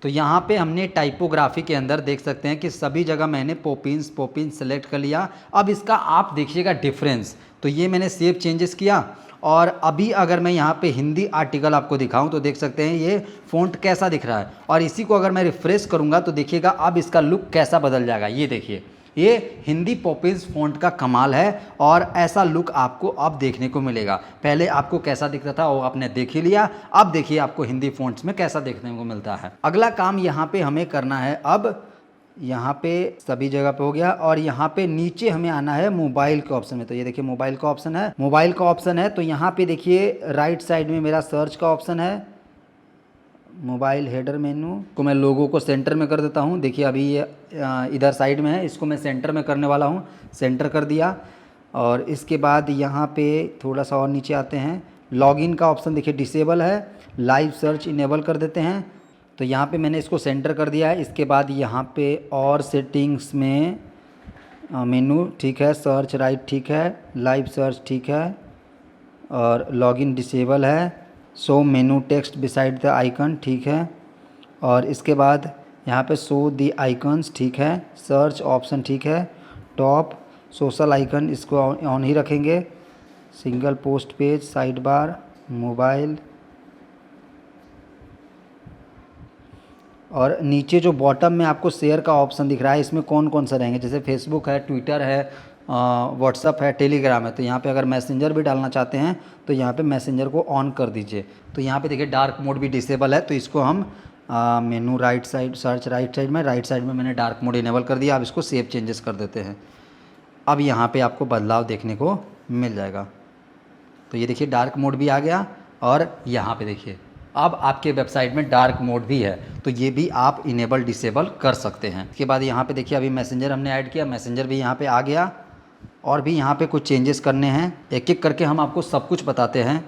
तो यहाँ पे हमने टाइपोग्राफी के अंदर देख सकते हैं कि सभी जगह मैंने पॉपिन्स सेलेक्ट कर लिया। अब इसका आप देखिएगा डिफरेंस। तो ये मैंने सेव चेंजेस किया, और अभी अगर मैं यहाँ पे हिंदी आर्टिकल आपको दिखाऊं तो देख सकते हैं ये फ़ॉन्ट कैसा दिख रहा है। और इसी को अगर मैं रिफ़्रेश करूँगा तो देखिएगा अब इसका लुक कैसा बदल जाएगा। ये देखिए, ये हिंदी पॉपिन्स फ़ॉन्ट का कमाल है, और ऐसा लुक आपको अब देखने को मिलेगा। पहले आपको कैसा दिखता था वो आपने देख ही लिया, अब देखिए आपको हिंदी फ़ॉन्ट्स में कैसा देखने को मिलता है। अगला काम यहाँ पे हमें करना है, अब यहाँ पे सभी जगह पे हो गया, और यहाँ पे नीचे हमें आना है मोबाइल के ऑप्शन में। तो ये देखिए मोबाइल का ऑप्शन है, मोबाइल का ऑप्शन है। तो यहाँ पे देखिए राइट साइड में मेरा सर्च का ऑप्शन है, मोबाइल हेडर मेनू को मैं लोगों को सेंटर में कर देता हूँ। देखिए अभी ये इधर साइड में है, इसको मैं सेंटर में करने वाला हूँ। सेंटर कर दिया, और इसके बाद यहाँ पे थोड़ा सा और नीचे आते हैं। लॉगिन का ऑप्शन देखिए डिसेबल है, लाइव सर्च इनेबल कर देते हैं। तो यहाँ पे मैंने इसको सेंटर कर दिया है। इसके बाद यहाँ पे और सेटिंग्स में मेनू ठीक है, सर्च राइट ठीक है, लाइव सर्च ठीक है, और लॉगिन डिसेबल है। Show menu text beside the icon ठीक है, और इसके बाद यहाँ पे शो द आइकन्स ठीक है, सर्च ऑप्शन ठीक है, टॉप सोशल आइकन इसको ऑन ही रखेंगे, single post page, side bar, mobile, और नीचे जो बॉटम में आपको शेयर का ऑप्शन दिख रहा है, इसमें कौन कौन सा रहेंगे, जैसे फेसबुक है, ट्विटर है, व्हाट्सअप है, टेलीग्राम है। तो यहाँ पे अगर मैसेंजर भी डालना चाहते हैं तो यहाँ पे मैसेंजर को ऑन कर दीजिए। तो यहाँ पे देखिए डार्क मोड भी डिसेबल है, तो इसको हम मेनू right side, search right side में मैंने डार्क मोड इनेबल कर दिया। अब इसको सेव चेंजेस कर देते हैं। अब यहाँ पे आपको बदलाव देखने को मिल जाएगा। तो ये देखिए डार्क मोड भी आ गया, और यहाँ पे देखिए अब आपके वेबसाइट में डार्क मोड भी है, तो ये भी आप इनेबल डिसेबल कर सकते हैं। इसके बाद यहाँ पे देखिए अभी मैसेंजर हमने ऐड किया, मैसेंजर भी यहाँ पे आ गया, और भी यहाँ पे कुछ चेंजेस करने हैं। एक एक करके हम आपको सब कुछ बताते हैं।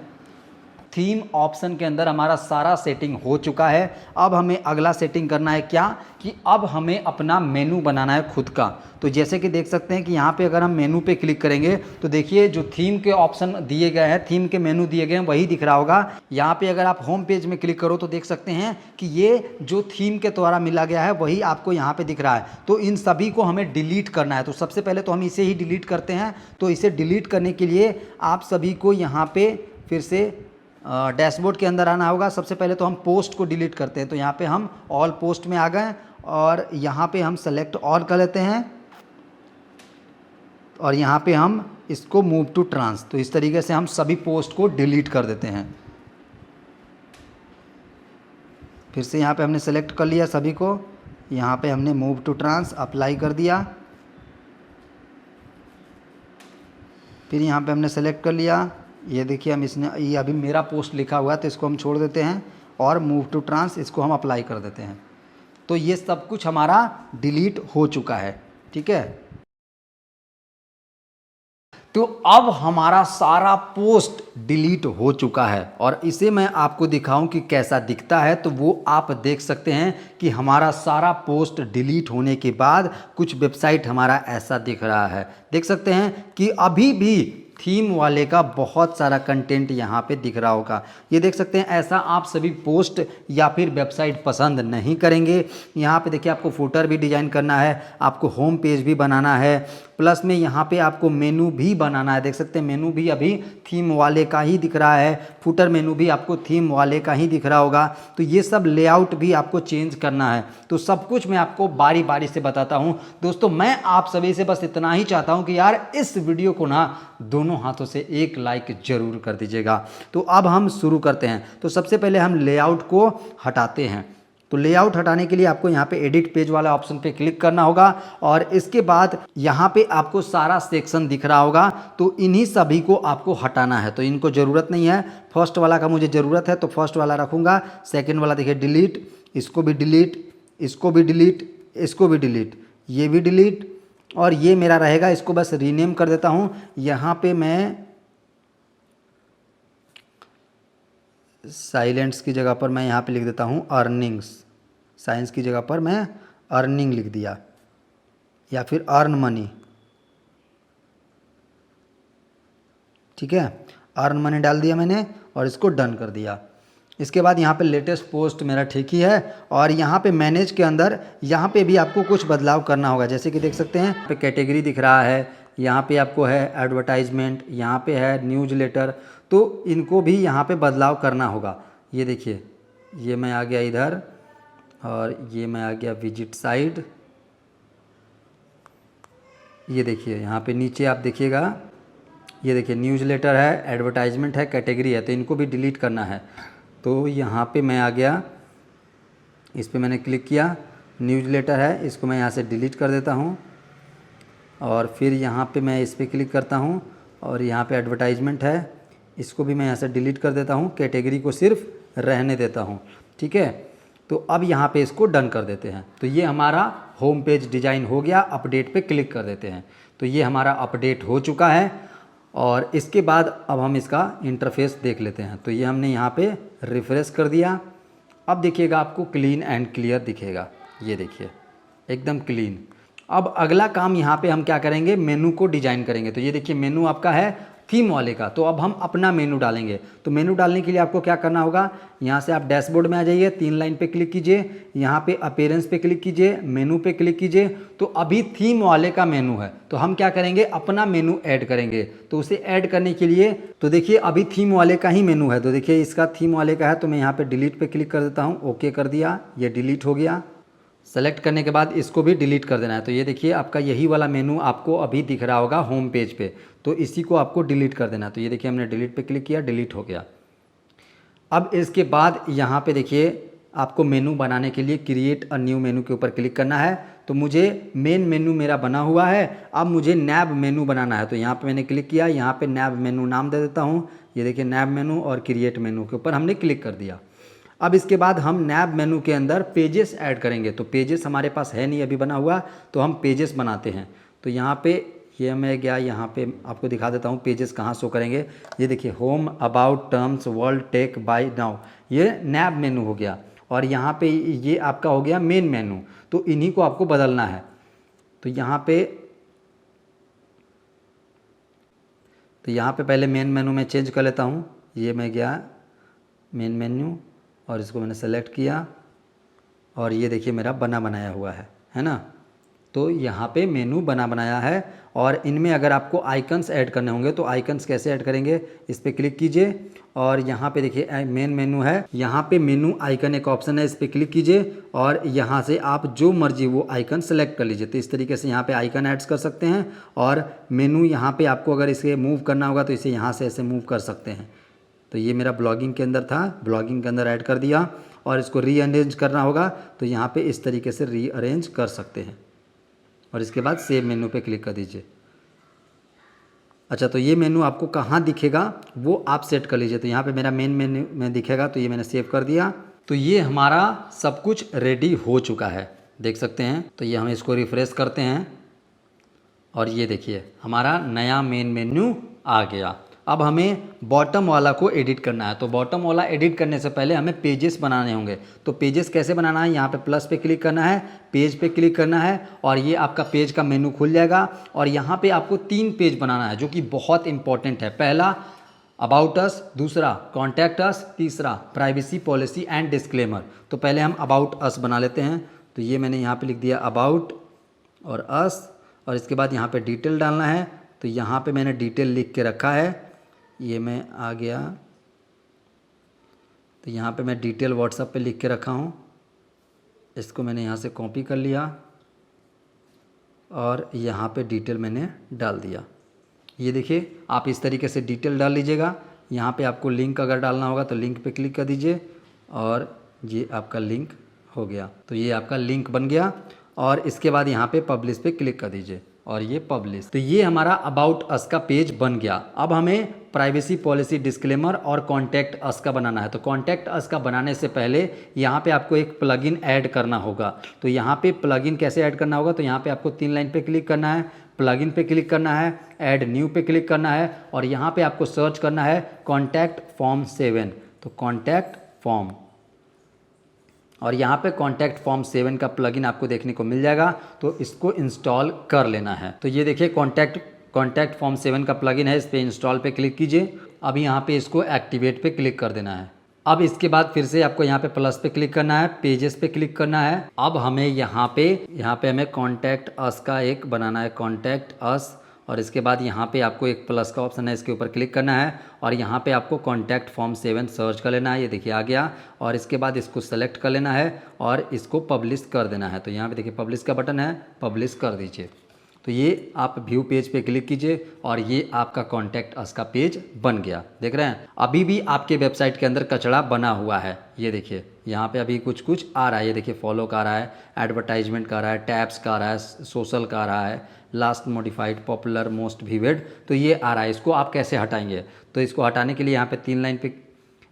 थीम ऑप्शन के अंदर हमारा सारा सेटिंग हो चुका है। अब हमें अगला सेटिंग करना है क्या, कि अब हमें अपना मेनू बनाना है खुद का। तो जैसे कि देख सकते हैं कि यहाँ पे अगर हम मेनू पे क्लिक करेंगे तो देखिए जो थीम के ऑप्शन दिए गए हैं, थीम के मेनू दिए गए हैं, वही दिख रहा होगा। यहाँ पे अगर आप होम पेज में क्लिक करो तो देख सकते हैं कि ये जो थीम के द्वारा मिला गया है वही आपको यहाँ पे दिख रहा है। तो इन सभी को हमें डिलीट करना है। तो सबसे पहले तो हम इसे ही डिलीट करते हैं। तो इसे डिलीट करने के लिए आप सभी को यहाँ पे फिर से डैशबोर्ड के अंदर आना होगा। सबसे पहले तो हम पोस्ट को डिलीट करते हैं। तो यहाँ पे हम ऑल पोस्ट में आ गए, और यहाँ पे हम सेलेक्ट ऑल कर लेते हैं, और यहाँ पे हम इसको मूव टू ट्रांस। तो इस तरीके से हम सभी पोस्ट को डिलीट कर देते हैं। फिर से यहाँ पे हमने सेलेक्ट कर लिया सभी को, यहाँ पे हमने मूव टू ट्रांस अप्लाई कर दिया। फिर यहाँ पे हमने सेलेक्ट कर लिया, ये देखिए हम इसने ये अभी मेरा पोस्ट लिखा हुआ है तो इसको हम छोड़ देते हैं, और मूव टू ट्रांस इसको हम अप्लाई कर देते हैं। तो ये सब कुछ हमारा डिलीट हो चुका है। ठीक है, तो अब हमारा सारा पोस्ट डिलीट हो चुका है और इसे मैं आपको दिखाऊं कि कैसा दिखता है। तो वो आप देख सकते हैं कि हमारा सारा पोस्ट डिलीट होने के बाद कुछ वेबसाइट हमारा ऐसा दिख रहा है। देख सकते हैं कि अभी भी थीम वाले का बहुत सारा कंटेंट यहाँ पे दिख रहा होगा। ये देख सकते हैं, ऐसा आप सभी पोस्ट या फिर वेबसाइट पसंद नहीं करेंगे। यहाँ पे देखिए, आपको फुटर भी डिजाइन करना है, आपको होम पेज भी बनाना है, प्लस में यहाँ पे आपको मेनू भी बनाना है। देख सकते हैं मेनू भी अभी थीम वाले का ही दिख रहा है, फुटर मेनू भी आपको थीम वाले का ही दिख रहा होगा। तो ये सब लेआउट भी आपको चेंज करना है। तो सब कुछ मैं आपको बारी बारी से बताता हूँ। दोस्तों, मैं आप सभी से बस इतना ही चाहता हूँ कि यार इस वीडियो को ना दोनों हाथों से एक लाइक जरूर कर दीजिएगा। तो अब हम शुरू करते हैं। तो सबसे पहले हम लेआउट को हटाते हैं। तो लेआउट हटाने के लिए आपको यहाँ पे एडिट पेज वाला ऑप्शन पे क्लिक करना होगा और इसके बाद यहाँ पे आपको सारा सेक्शन दिख रहा होगा। तो इन्हीं सभी को आपको हटाना है। तो इनको ज़रूरत नहीं है। फर्स्ट वाला का मुझे ज़रूरत है तो फर्स्ट वाला रखूँगा। सेकेंड वाला देखिए डिलीट, इसको भी डिलीट, इसको भी डिलीट, इसको भी डिलीट, ये भी डिलीट, और ये मेरा रहेगा। इसको बस रीनेम कर देता हूँ। यहाँ पे मैं साइलेंट्स की जगह पर मैं यहाँ पे लिख देता हूँ अर्निंग्स। साइंस की जगह पर मैं अर्निंग लिख दिया, या फिर अर्न मनी। ठीक है, अर्न मनी डाल दिया मैंने और इसको डन कर दिया। इसके बाद यहाँ पे लेटेस्ट पोस्ट मेरा ठीक ही है और यहाँ पे मैनेज के अंदर यहाँ पे भी आपको कुछ बदलाव करना होगा। जैसे कि देख सकते हैं यहाँ पे कैटेगरी दिख रहा है, यहाँ पे आपको है एडवर्टाइजमेंट, यहाँ पे है न्यूज़लेटर। तो इनको भी यहाँ पे बदलाव करना होगा। ये देखिए, ये मैं आ गया इधर और ये मैं आ गया विजिट साइट। ये देखिए यहाँ पे नीचे आप देखिएगा, ये देखिए न्यूज़लेटर है, एडवर्टाइजमेंट है, कैटेगरी है। तो इनको भी डिलीट करना है। तो यहाँ पे मैं आ गया, इस पे मैंने क्लिक किया, न्यूज़लेटर है, इसको मैं यहाँ से डिलीट कर देता हूँ। और फिर यहाँ पे मैं इस पे क्लिक करता हूँ और यहाँ पे एडवर्टाइजमेंट है, इसको भी मैं यहाँ से डिलीट कर देता हूँ। कैटेगरी को सिर्फ रहने देता हूँ। ठीक है, तो अब यहाँ पे इसको डन कर देते हैं। तो ये हमारा होम पेज डिज़ाइन हो गया। अपडेट पे क्लिक कर देते हैं। तो ये हमारा अपडेट हो चुका है और इसके बाद अब हम इसका इंटरफेस देख लेते हैं। तो ये हमने यहाँ पे रिफ्रेश कर दिया। अब देखिएगा आपको क्लीन एंड क्लियर दिखेगा। ये देखिए एकदम क्लीन। अब अगला काम यहाँ पे हम क्या करेंगे, मेनू को डिजाइन करेंगे। तो ये देखिए मेनू आपका है थीम वाले का। तो अब हम अपना मेनू डालेंगे। तो मेनू डालने के लिए आपको क्या करना होगा, यहाँ से आप डैशबोर्ड में आ जाइए, 3 लाइन पे क्लिक कीजिए, यहाँ पे अपीयरेंस पे क्लिक कीजिए, मेनू पे क्लिक कीजिए। तो अभी थीम वाले का मेनू है। तो हम क्या करेंगे, अपना मेनू ऐड करेंगे। तो उसे ऐड करने के लिए तो देखिए अभी थीम वाले का ही मेनू है। तो देखिए इसका थीम वाले का है। तो मैं यहाँ पे डिलीट पे क्लिक कर देता हूँ, ओके कर दिया, ये डिलीट हो गया। सेलेक्ट करने के बाद इसको भी डिलीट कर देना है। तो ये देखिए आपका यही वाला मेनू आपको अभी दिख रहा होगा होम पेज पे। तो इसी को आपको डिलीट कर देना है। तो ये देखिए हमने डिलीट पे क्लिक किया, डिलीट हो गया। अब इसके बाद यहाँ पे देखिए आपको मेनू बनाने के लिए क्रिएट अ न्यू मेनू के ऊपर क्लिक करना है। तो मुझे मेन मेनू मेरा बना हुआ है, अब मुझे नैब मेनू बनाना है। तो यहाँ पे मैंने क्लिक किया, यहाँ पे नैब मेनू नाम दे देता हूँ। ये देखिए नैब मेनू और क्रिएट मेनू के ऊपर हमने क्लिक कर दिया। अब इसके बाद हम नैब मेनू के अंदर पेजेस ऐड करेंगे। तो पेजेस हमारे पास है नहीं अभी बना हुआ, तो हम पेजेस बनाते हैं। तो यहाँ पे ये मैं गया, यहाँ पे आपको दिखा देता हूँ पेजेस कहाँ शो करेंगे। ये देखिए home, about, terms, world, tech, buy now, ये नैब मेनू हो गया। और यहाँ पे ये आपका हो गया मेन मेनू। तो इन्हीं को आपको बदलना है। तो यहाँ पे पहले मेन मेनू में चेंज कर लेता हूँ। ये मैं गया मेन मेन्यू और इसको मैंने सेलेक्ट किया और ये देखिए मेरा बना बनाया हुआ है ना। तो यहाँ पे मेनू बना बनाया है। और इनमें अगर आपको आइकन्स ऐड करने होंगे तो आइकन्स कैसे ऐड करेंगे, इस पर क्लिक कीजिए और यहाँ पे देखिए मेन मेनू है, यहाँ पे मेनू आइकन एक ऑप्शन है, इस पर क्लिक कीजिए और यहाँ से आप जो मर्जी वो आइकन सेलेक्ट कर लीजिए। तो इस तरीके से यहाँ पे आइकन ऐड्स कर सकते हैं। और मेनू यहाँ पे आपको अगर इसे मूव करना होगा तो इसे यहाँ से ऐसे मूव कर सकते हैं। तो ये मेरा ब्लॉगिंग के अंदर था, ब्लॉगिंग के अंदर ऐड कर दिया। और इसको रीअरेंज करना होगा तो यहाँ पे इस तरीके से रीअरेंज कर सकते हैं। और इसके बाद सेव मेनू पे क्लिक कर दीजिए। अच्छा, तो ये मेनू आपको कहाँ दिखेगा वो आप सेट कर लीजिए। तो यहाँ पे मेरा मेन मेनू में दिखेगा। तो ये मैंने सेव कर दिया। तो ये हमारा सब कुछ रेडी हो चुका है, देख सकते हैं। तो ये हम इसको रिफ़्रेश करते हैं और ये देखिए हमारा नया मेन मेन्यू आ गया। अब हमें बॉटम वाला को एडिट करना है। तो बॉटम वाला एडिट करने से पहले हमें पेजेस बनाने होंगे। तो पेजेस कैसे बनाना है, यहाँ पे प्लस पे क्लिक करना है, पेज पे क्लिक करना है और ये आपका पेज का मेनू खुल जाएगा। और यहाँ पे आपको 3 पेज बनाना है जो कि बहुत इंपॉर्टेंट है। पहला अबाउट अस, दूसरा कॉन्टैक्ट अस, तीसरा प्राइवेसी पॉलिसी एंड डिस्क्लेमर। तो पहले हम अबाउट अस बना लेते हैं। तो ये मैंने यहाँ पे लिख दिया अबाउट और अस, और इसके बाद यहाँ पे डिटेल डालना है। तो यहाँ पे मैंने डिटेल लिख के रखा है, ये मैं आ गया। तो यहाँ पे मैं डिटेल व्हाट्सएप पे लिख के रखा हूँ, इसको मैंने यहाँ से कॉपी कर लिया और यहाँ पे डिटेल मैंने डाल दिया। ये देखिए आप इस तरीके से डिटेल डाल लीजिएगा। यहाँ पे आपको लिंक अगर डालना होगा तो लिंक पे क्लिक कर दीजिए और ये आपका लिंक हो गया। तो ये आपका लिंक बन गया और इसके बाद यहाँ पे पब्लिश पे क्लिक कर दीजिए और ये पब्लिश। तो ये हमारा अबाउट अस का पेज बन गया। अब हमें प्राइवेसी पॉलिसी, डिस्क्लेमर और कॉन्टैक्ट अस का बनाना है। तो कॉन्टैक्ट अस का बनाने से पहले यहाँ पे आपको एक प्लगइन ऐड करना होगा। तो यहाँ पे प्लगइन कैसे ऐड करना होगा, तो यहाँ पे आपको 3 लाइन पे क्लिक करना है, प्लगइन पे क्लिक करना है, ऐड न्यू पे क्लिक करना है और यहाँ पे आपको सर्च करना है कॉन्टैक्ट फॉर्म 7। तो कॉन्टैक्ट फॉर्म, और यहाँ पे कॉन्टैक्ट फॉर्म 7 का प्लगइन आपको देखने को मिल जाएगा। तो इसको इंस्टॉल कर लेना है। तो ये देखिए कॉन्टैक्ट फॉर्म 7 का प्लगइन है, इस पे इंस्टॉल पे क्लिक कीजिए। अब यहाँ पे इसको एक्टिवेट पे क्लिक कर देना है। अब इसके बाद फिर से आपको यहाँ पे प्लस पे क्लिक करना है, पेजेस पे क्लिक करना है। अब हमें यहाँ पे हमें कॉन्टैक्ट अस का एक बनाना है, कॉन्टैक्ट अस, और इसके बाद यहाँ पे आपको एक प्लस का ऑप्शन है, इसके ऊपर क्लिक करना है और यहाँ पे आपको कॉन्टैक्ट फॉर्म 7 सर्च कर लेना है। ये देखिए आ गया और इसके बाद इसको सेलेक्ट कर लेना है और इसको पब्लिश कर देना है। तो यहाँ पे देखिए पब्लिश का बटन है, पब्लिश कर दीजिए। तो ये आप व्यू पेज पे क्लिक कीजिए और ये आपका कॉन्टैक्ट अस का पेज बन गया। देख रहे हैं अभी भी आपके वेबसाइट के अंदर कचरा बना हुआ है। ये देखिए यहाँ पे अभी कुछ कुछ आ रहा है, ये देखिए फॉलो का आ रहा है, एडवर्टाइजमेंट का आ रहा है, टैब्स का आ रहा है, सोशल का आ रहा है, last modified, popular, most viewed. तो ये आ रहा है, इसको आप कैसे हटाएंगे। तो इसको हटाने के लिए यहाँ पे 3 लाइन पे,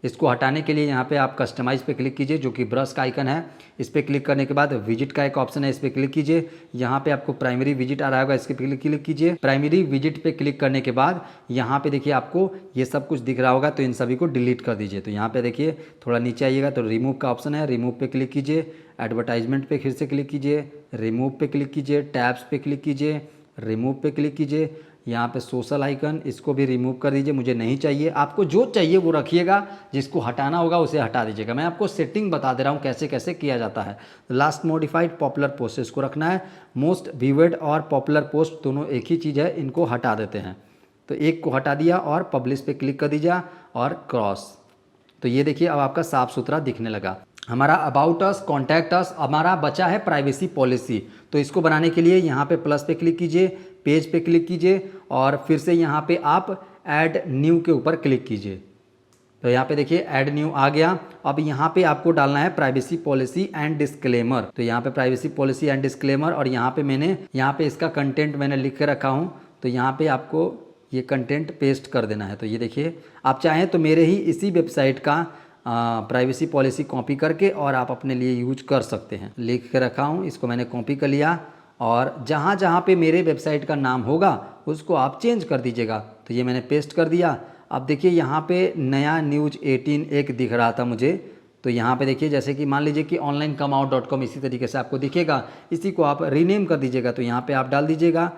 इसको हटाने के लिए यहाँ पे आप कस्टमाइज पे क्लिक कीजिए, जो कि ब्रश का आइकन है। इस पर क्लिक करने के बाद विजिट का एक ऑप्शन है, इस पर क्लिक कीजिए। यहाँ पे आपको प्राइमरी विजिट आ रहा होगा, इसके पे क्लिक कीजिए। प्राइमरी विजिट पे क्लिक करने के बाद यहाँ पे देखिए आपको ये सब कुछ दिख रहा होगा, तो इन सभी को डिलीट कर दीजिए। तो यहाँ पे देखिए थोड़ा नीचे आइएगा तो रिमूव का ऑप्शन है, रिमूव पे क्लिक कीजिए। एडवर्टाइजमेंट पे फिर से क्लिक कीजिए, रिमूव पे क्लिक कीजिए, टैब्स पे क्लिक कीजिए, रिमूव पे क्लिक कीजिए। यहाँ पे सोशल आइकन, इसको भी रिमूव कर दीजिए, मुझे नहीं चाहिए। आपको जो चाहिए वो रखिएगा, जिसको हटाना होगा उसे हटा दीजिएगा। मैं आपको सेटिंग बता दे रहा हूँ कैसे कैसे किया जाता है। लास्ट मॉडिफाइड, पॉपुलर पोस्ट, इसको रखना है। मोस्ट व्यूड और पॉपुलर पोस्ट दोनों एक ही चीज़ है, इनको हटा देते हैं। तो एक को हटा दिया और पब्लिश पे क्लिक कर दीजिए और क्रॉस। तो ये देखिए अब आपका साफ सुथरा दिखने लगा। हमारा अबाउट अस, कॉन्टैक्ट अस, हमारा बचा है प्राइवेसी पॉलिसी। तो इसको बनाने के लिए यहाँ पे प्लस पे क्लिक कीजिए, पेज पे क्लिक कीजिए और फिर से यहाँ पे आप ऐड न्यू के ऊपर क्लिक कीजिए। तो यहाँ पे देखिए ऐड न्यू आ गया। अब यहाँ पे आपको डालना है प्राइवेसी पॉलिसी एंड डिस्क्लेमर। तो यहाँ पे प्राइवेसी पॉलिसी एंड डिस्क्लेमर और यहाँ पे इसका कंटेंट मैंने लिख के रखा हूँ। तो यहाँ पे आपको ये कंटेंट पेस्ट कर देना है। तो ये देखिए आप चाहें तो मेरे ही इसी वेबसाइट का प्राइवेसी पॉलिसी कॉपी करके और आप अपने लिए यूज कर सकते हैं। लिख के रखा हूँ, इसको मैंने कॉपी कर लिया और जहाँ जहाँ पे मेरे वेबसाइट का नाम होगा उसको आप चेंज कर दीजिएगा। तो ये मैंने पेस्ट कर दिया। अब देखिए यहाँ पे नया न्यूज़ 18 एक दिख रहा था मुझे। तो यहाँ पे देखिए जैसे कि मान लीजिए कि onlinekamaao.com इसी तरीके से आपको दिखेगा, इसी को आप रीनेम कर दीजिएगा। तो यहाँ पे आप डाल दीजिएगा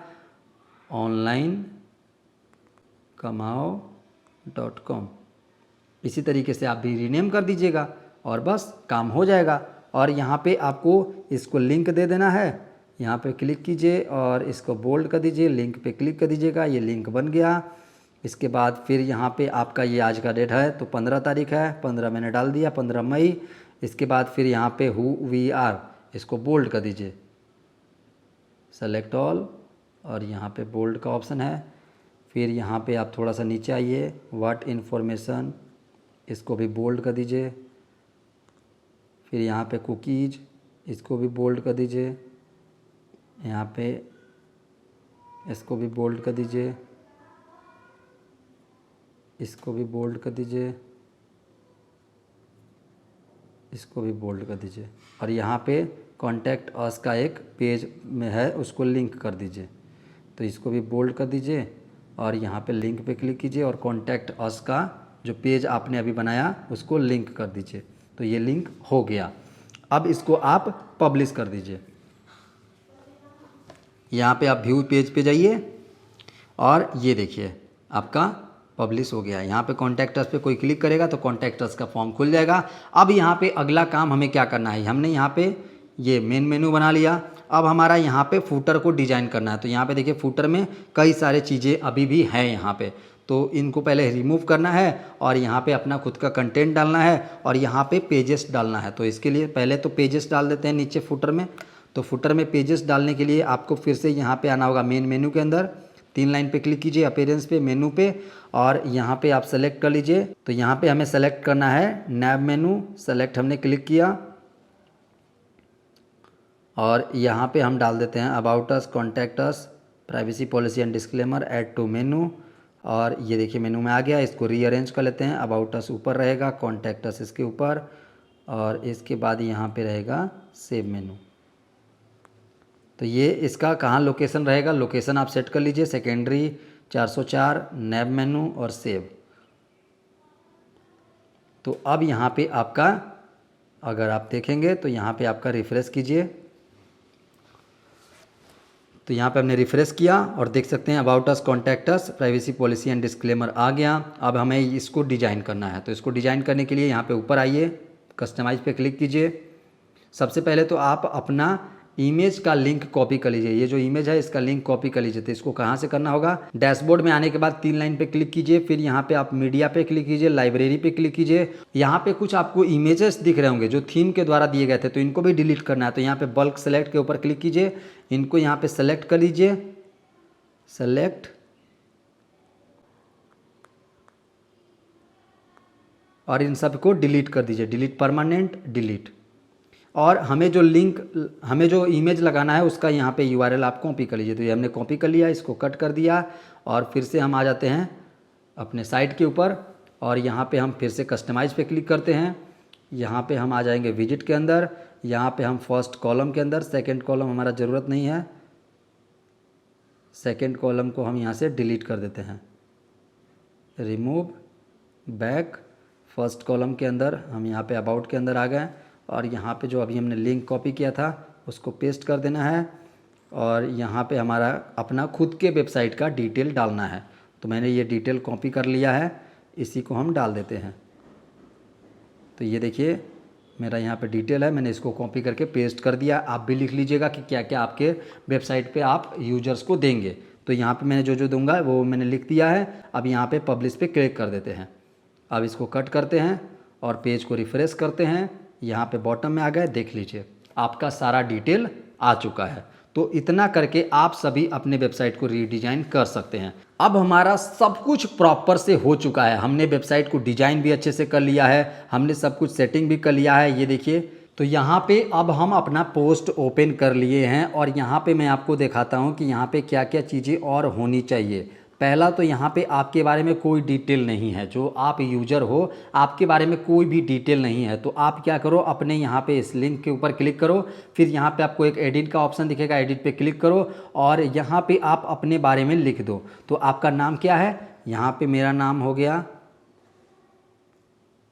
onlinekamaao.com, इसी तरीके से आप भी रीनेम कर दीजिएगा और बस काम हो जाएगा। और यहाँ पे आपको इसको लिंक दे देना है, यहाँ पे क्लिक कीजिए और इसको बोल्ड कर दीजिए, लिंक पे क्लिक कर दीजिएगा, ये लिंक बन गया। इसके बाद फिर यहाँ पे आपका ये आज का डेट है तो 15 तारीख है, 15 मैंने डाल दिया, 15 मई। इसके बाद फिर यहाँ पे हु वी आर, इसको बोल्ड कर दीजिए, सेलेक्ट ऑल, और यहाँ पे बोल्ड का ऑप्शन है। फिर यहाँ पे आप थोड़ा सा नीचे आइए, व्हाट इन्फॉर्मेशन, इसको भी बोल्ड कर दीजिए। फिर यहाँ पे कुकीज़, इसको भी बोल्ड कर दीजिए, यहाँ पे इसको भी बोल्ड कर दीजिए, इसको भी बोल्ड कर दीजिए। इसको भी बोल्ड कर दीजिए। और यहाँ पे कॉन्टैक्ट अस का एक पेज में है, उसको लिंक कर दीजिए। तो इसको भी बोल्ड कर दीजिए और यहाँ पे लिंक पे क्लिक कीजिए और कॉन्टैक्ट अस का जो पेज आपने अभी बनाया उसको लिंक कर दीजिए। तो ये लिंक हो गया। अब इसको आप पब्लिश कर दीजिए। यहाँ पे आप व्यू पेज पे जाइए और ये देखिए आपका पब्लिश हो गया। यहाँ पे कॉन्टैक्ट अस पे कोई क्लिक करेगा तो कॉन्टैक्ट अस का फॉर्म खुल जाएगा। अब यहाँ पे अगला काम हमें क्या करना है, हमने यहाँ पे ये मेन मेनू बना लिया। अब हमारा यहाँ पे फूटर को डिजाइन करना है। तो यहाँ पे देखिए फूटर में कई सारे चीज़ें अभी भी हैं यहाँ पे, तो इनको पहले रिमूव करना है और यहाँ पे अपना खुद का कंटेंट डालना है और यहाँ पे पेजेस डालना है। तो इसके लिए पहले तो पेजेस डाल देते हैं नीचे फूटर में। तो फूटर में पेजेस डालने के लिए आपको फिर से यहाँ पे आना होगा मेन मेनू के अंदर, 3 लाइन पे क्लिक कीजिए, अपीयरेंस पे, मेनू पे, और यहाँ पे आप सेलेक्ट कर लीजिए। तो यहाँ पे हमें सेलेक्ट करना है नैब मेनू, सेलेक्ट हमने क्लिक किया और यहाँ पे हम डाल देते हैं about us, contact us, privacy policy and disclaimer, add to menu. और ये देखिए मेनू में आ गया। इसको रीअरेंज कर लेते हैं। अबाउट अस ऊपर रहेगा, कॉन्टैक्ट अस इसके ऊपर और इसके बाद यहाँ पे रहेगा सेव मेनू। तो ये इसका कहाँ लोकेशन रहेगा, लोकेशन आप सेट कर लीजिए, सेकेंडरी 404, नैब मेनू और सेव। तो अब यहाँ पे आपका, अगर आप देखेंगे तो यहाँ पे आपका रिफ्रेश कीजिए। तो यहाँ पे हमने रिफ्रेश किया और देख सकते हैं about us, contact us, privacy policy and disclaimer आ गया। अब हमें इसको डिजाइन करना है। तो इसको डिजाइन करने के लिए यहाँ पे ऊपर आइए, कस्टमाइज पे क्लिक कीजिए। सबसे पहले तो आप अपना इमेज का लिंक कॉपी कर लीजिए। ये जो इमेज है इसका लिंक कॉपी कर लीजिए। तो इसको कहाँ से करना होगा, डैशबोर्ड में आने के बाद 3 लाइन पे क्लिक कीजिए, फिर यहाँ पे आप मीडिया पे क्लिक कीजिए, लाइब्रेरी पे क्लिक कीजिए। यहाँ पे कुछ आपको इमेजेस दिख रहे होंगे जो थीम के द्वारा दिए गए थे, तो इनको भी डिलीट करना है। तो यहाँ पे बल्क सेलेक्ट के ऊपर क्लिक कीजिए, इनको यहाँ पे सेलेक्ट कर लीजिए, सेलेक्ट, और इन सबको डिलीट कर दीजिए, डिलीट परमानेंट, डिलीट। और हमें जो लिंक, हमें जो इमेज लगाना है उसका यहाँ पे यूआरएल आप कॉपी कर लीजिए। तो ये हमने कॉपी कर लिया, इसको कट कर दिया और फिर से हम आ जाते हैं अपने साइट के ऊपर और यहाँ पे हम फिर से कस्टमाइज पे क्लिक करते हैं। यहाँ पे हम आ जाएंगे विजिट के अंदर, यहाँ पे हम फर्स्ट कॉलम के अंदर, सेकंड कॉलम हमारा ज़रूरत नहीं है, सेकंड कॉलम को हम यहाँ से डिलीट कर देते हैं, रिमूव, बैक। फर्स्ट कॉलम के अंदर हम यहाँ पे अबाउट के अंदर आ गए और यहाँ पे जो अभी हमने लिंक कॉपी किया था उसको पेस्ट कर देना है और यहाँ पे हमारा अपना खुद के वेबसाइट का डिटेल डालना है। तो मैंने ये डिटेल कॉपी कर लिया है, इसी को हम डाल देते हैं। तो ये देखिए मेरा यहाँ पे डिटेल है, मैंने इसको कॉपी करके पेस्ट कर दिया। आप भी लिख लीजिएगा कि क्या क्या आपके वेबसाइट पे आप यूजर्स को देंगे। तो यहाँ पे मैंने जो जो दूंगा वो मैंने लिख दिया है। अब यहाँ पे पब्लिश पे क्लिक कर देते हैं। अब इसको कट करते हैं और पेज को रिफ्रेश करते हैं। यहाँ पे बॉटम में आ गए, देख लीजिए आपका सारा डिटेल आ चुका है। तो इतना करके आप सभी अपने वेबसाइट को रीडिज़ाइन कर सकते हैं। अब हमारा सब कुछ प्रॉपर से हो चुका है। हमने वेबसाइट को डिजाइन भी अच्छे से कर लिया है, हमने सब कुछ सेटिंग भी कर लिया है। ये देखिए, तो यहाँ पे अब हम अपना पोस्ट ओपन कर लिए हैं और यहाँ पे मैं आपको दिखाता हूँ कि यहाँ पे क्या क्या चीज़ें और होनी चाहिए। पहला तो यहाँ पे आपके बारे में कोई डिटेल नहीं है, जो आप यूज़र हो आपके बारे में कोई भी डिटेल नहीं है। तो आप क्या करो, अपने यहाँ पे इस लिंक के ऊपर क्लिक करो, फिर यहाँ पे आपको एक एडिट का ऑप्शन दिखेगा, एडिट पे क्लिक करो और यहाँ पे आप अपने बारे में लिख दो। तो आपका नाम क्या है, यहाँ पे मेरा नाम हो गया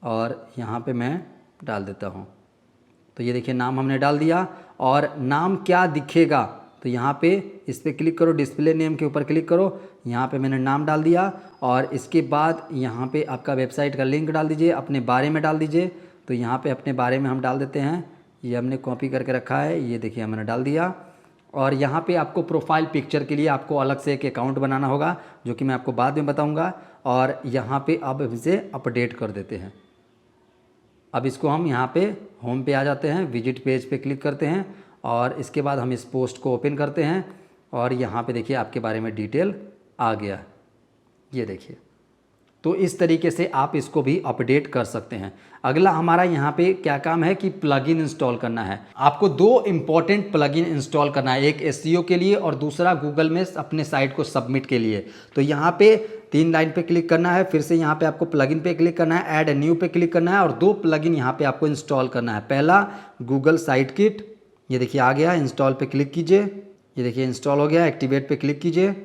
और यहाँ पे मैं डाल देता हूँ। तो ये देखिए नाम हमने डाल दिया और नाम क्या दिखेगा, तो यहाँ पे इस पर क्लिक करो, डिस्प्ले नेम के ऊपर क्लिक करो, यहाँ पे मैंने नाम डाल दिया और इसके बाद यहाँ पे आपका वेबसाइट का लिंक डाल दीजिए, अपने बारे में डाल दीजिए। तो यहाँ पे अपने बारे में हम डाल देते हैं, ये हमने कॉपी करके रखा है, ये देखिए हमने डाल दिया। और यहाँ पे आपको प्रोफाइल पिक्चर के लिए आपको अलग से एक अकाउंट बनाना होगा, जो कि मैं आपको बाद में बताऊँगा। और यहाँ पे अब इसे अपडेट कर देते हैं। अब इसको हम यहाँ पे होम पे आ जाते हैं, विजिट पेज पे क्लिक करते हैं और इसके बाद हम इस पोस्ट को ओपन करते हैं और यहाँ पे देखिए आपके बारे में डिटेल आ गया, ये देखिए। तो इस तरीके से आप इसको भी अपडेट कर सकते हैं। अगला हमारा यहाँ पे क्या काम है कि प्लगइन इंस्टॉल करना है। आपको 2 इम्पॉर्टेंट प्लगइन इंस्टॉल करना है, एक एसईओ के लिए और दूसरा गूगल में अपने साइट को सबमिट के लिए। तो यहाँ पे 3 लाइन पे क्लिक करना है, फिर से यहाँ पे आपको प्लगइन पे क्लिक करना है, ऐड न्यू पे क्लिक करना है और 2 प्लगइन यहाँ पे आपको इंस्टॉल करना है। पहला गूगल साइट किट, ये देखिए आ गया, इंस्टॉल पे क्लिक कीजिए, ये देखिए इंस्टॉल हो गया। एक्टिवेट पे क्लिक कीजिए,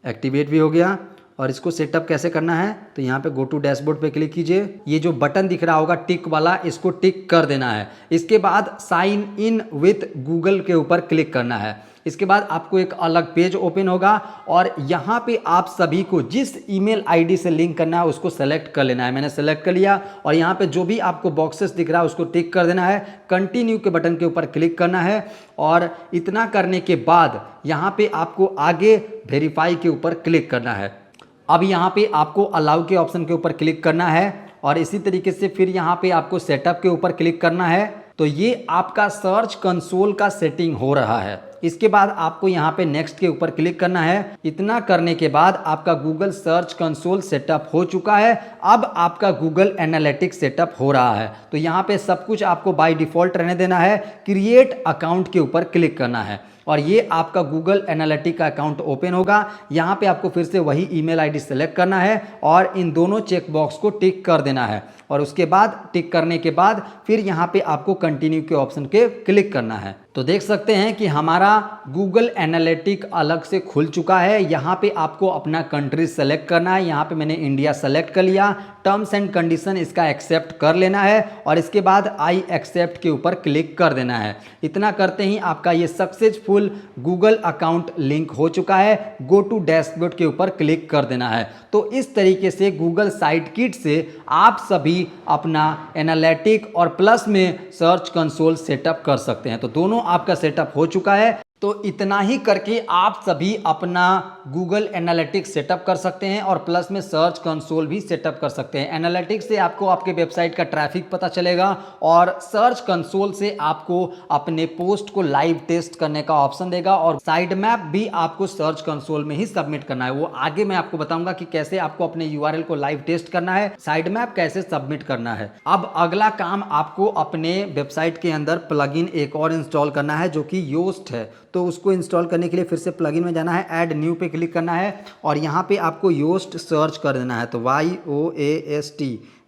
एक्टिवेट भी हो गया। और इसको सेटअप कैसे करना है, तो यहाँ पे गो टू डैशबोर्ड पे क्लिक कीजिए, ये जो बटन दिख रहा होगा टिक वाला, इसको टिक कर देना है। इसके बाद साइन इन विथ गूगल के ऊपर क्लिक करना है। इसके बाद आपको एक अलग पेज ओपन होगा और यहाँ पे आप सभी को जिस ईमेल आईडी से लिंक करना है उसको सेलेक्ट कर लेना है। मैंने सेलेक्ट कर लिया और यहाँ पे जो भी आपको बॉक्सेस दिख रहा है उसको टिक कर देना है। कंटिन्यू के बटन के ऊपर क्लिक करना है और इतना करने के बाद यहाँ पे आपको आगे वेरीफाई के ऊपर क्लिक करना है। अब यहाँ पे आपको अलाउ के ऑप्शन के ऊपर क्लिक करना है और इसी तरीके से फिर यहाँ पे आपको सेटअप के ऊपर क्लिक करना है। तो ये आपका सर्च कंसोल का सेटिंग हो रहा है। इसके बाद आपको यहाँ पे नेक्स्ट के ऊपर क्लिक करना है। इतना करने के बाद आपका गूगल सर्च कंसोल सेटअप हो चुका है। अब आपका गूगल एनालिटिक्स सेटअप हो रहा है। तो यहाँ पे सब कुछ आपको बाय डिफॉल्ट रहने देना है। क्रिएट अकाउंट के ऊपर क्लिक करना है और ये आपका गूगल एनालिटिक का अकाउंट ओपन होगा। यहाँ पे आपको फिर से वही ईमेल आईडी सेलेक्ट करना है और इन दोनों चेक बॉक्स को टिक कर देना है और उसके बाद टिक करने के बाद फिर यहाँ पे आपको कंटिन्यू के ऑप्शन के क्लिक करना है। तो देख सकते हैं कि हमारा गूगल एनालिटिक अलग से खुल चुका है। यहाँ पे आपको अपना कंट्री सेलेक्ट करना है। यहाँ पे मैंने इंडिया सेलेक्ट कर लिया। टर्म्स एंड कंडीशन इसका एक्सेप्ट कर लेना है और इसके बाद आई एक्सेप्ट के ऊपर क्लिक कर देना है। इतना करते ही आपका ये सक्सेसफुल गूगल अकाउंट लिंक हो चुका है। गो टू डैशबोर्ड के ऊपर क्लिक कर देना है। तो इस तरीके से गूगल साइट किट से आप सभी अपना एनालिटिक और प्लस में सर्च कंसोल सेटअप कर सकते हैं। तो दोनों आपका सेटअप हो चुका है। तो इतना ही करके आप सभी अपना गूगल एनालिटिक्स सेटअप कर सकते हैं और प्लस में सर्च कंसोल भी सेटअप कर सकते हैं। एनालिटिक्स से आपको आपके वेबसाइट का ट्रैफिक पता चलेगा और सर्च कंसोल से आपको अपने पोस्ट को लाइव टेस्ट करने का ऑप्शन देगा और साइड मैप भी आपको सर्च कंसोल में ही सबमिट करना है। वो आगे मैं आपको बताऊंगा कि कैसे आपको अपने यूआरएल को लाइव टेस्ट करना है, साइड मैप कैसे सबमिट करना है। अब अगला काम आपको अपने वेबसाइट के अंदर प्लगइन एक और इंस्टॉल करना है जो कि योस्ट है। तो उसको इंस्टॉल करने के लिए फिर से प्लगइन में जाना है, ऐड न्यू पे क्लिक करना है और यहाँ पे आपको योस्ट सर्च कर देना है। तो YOAST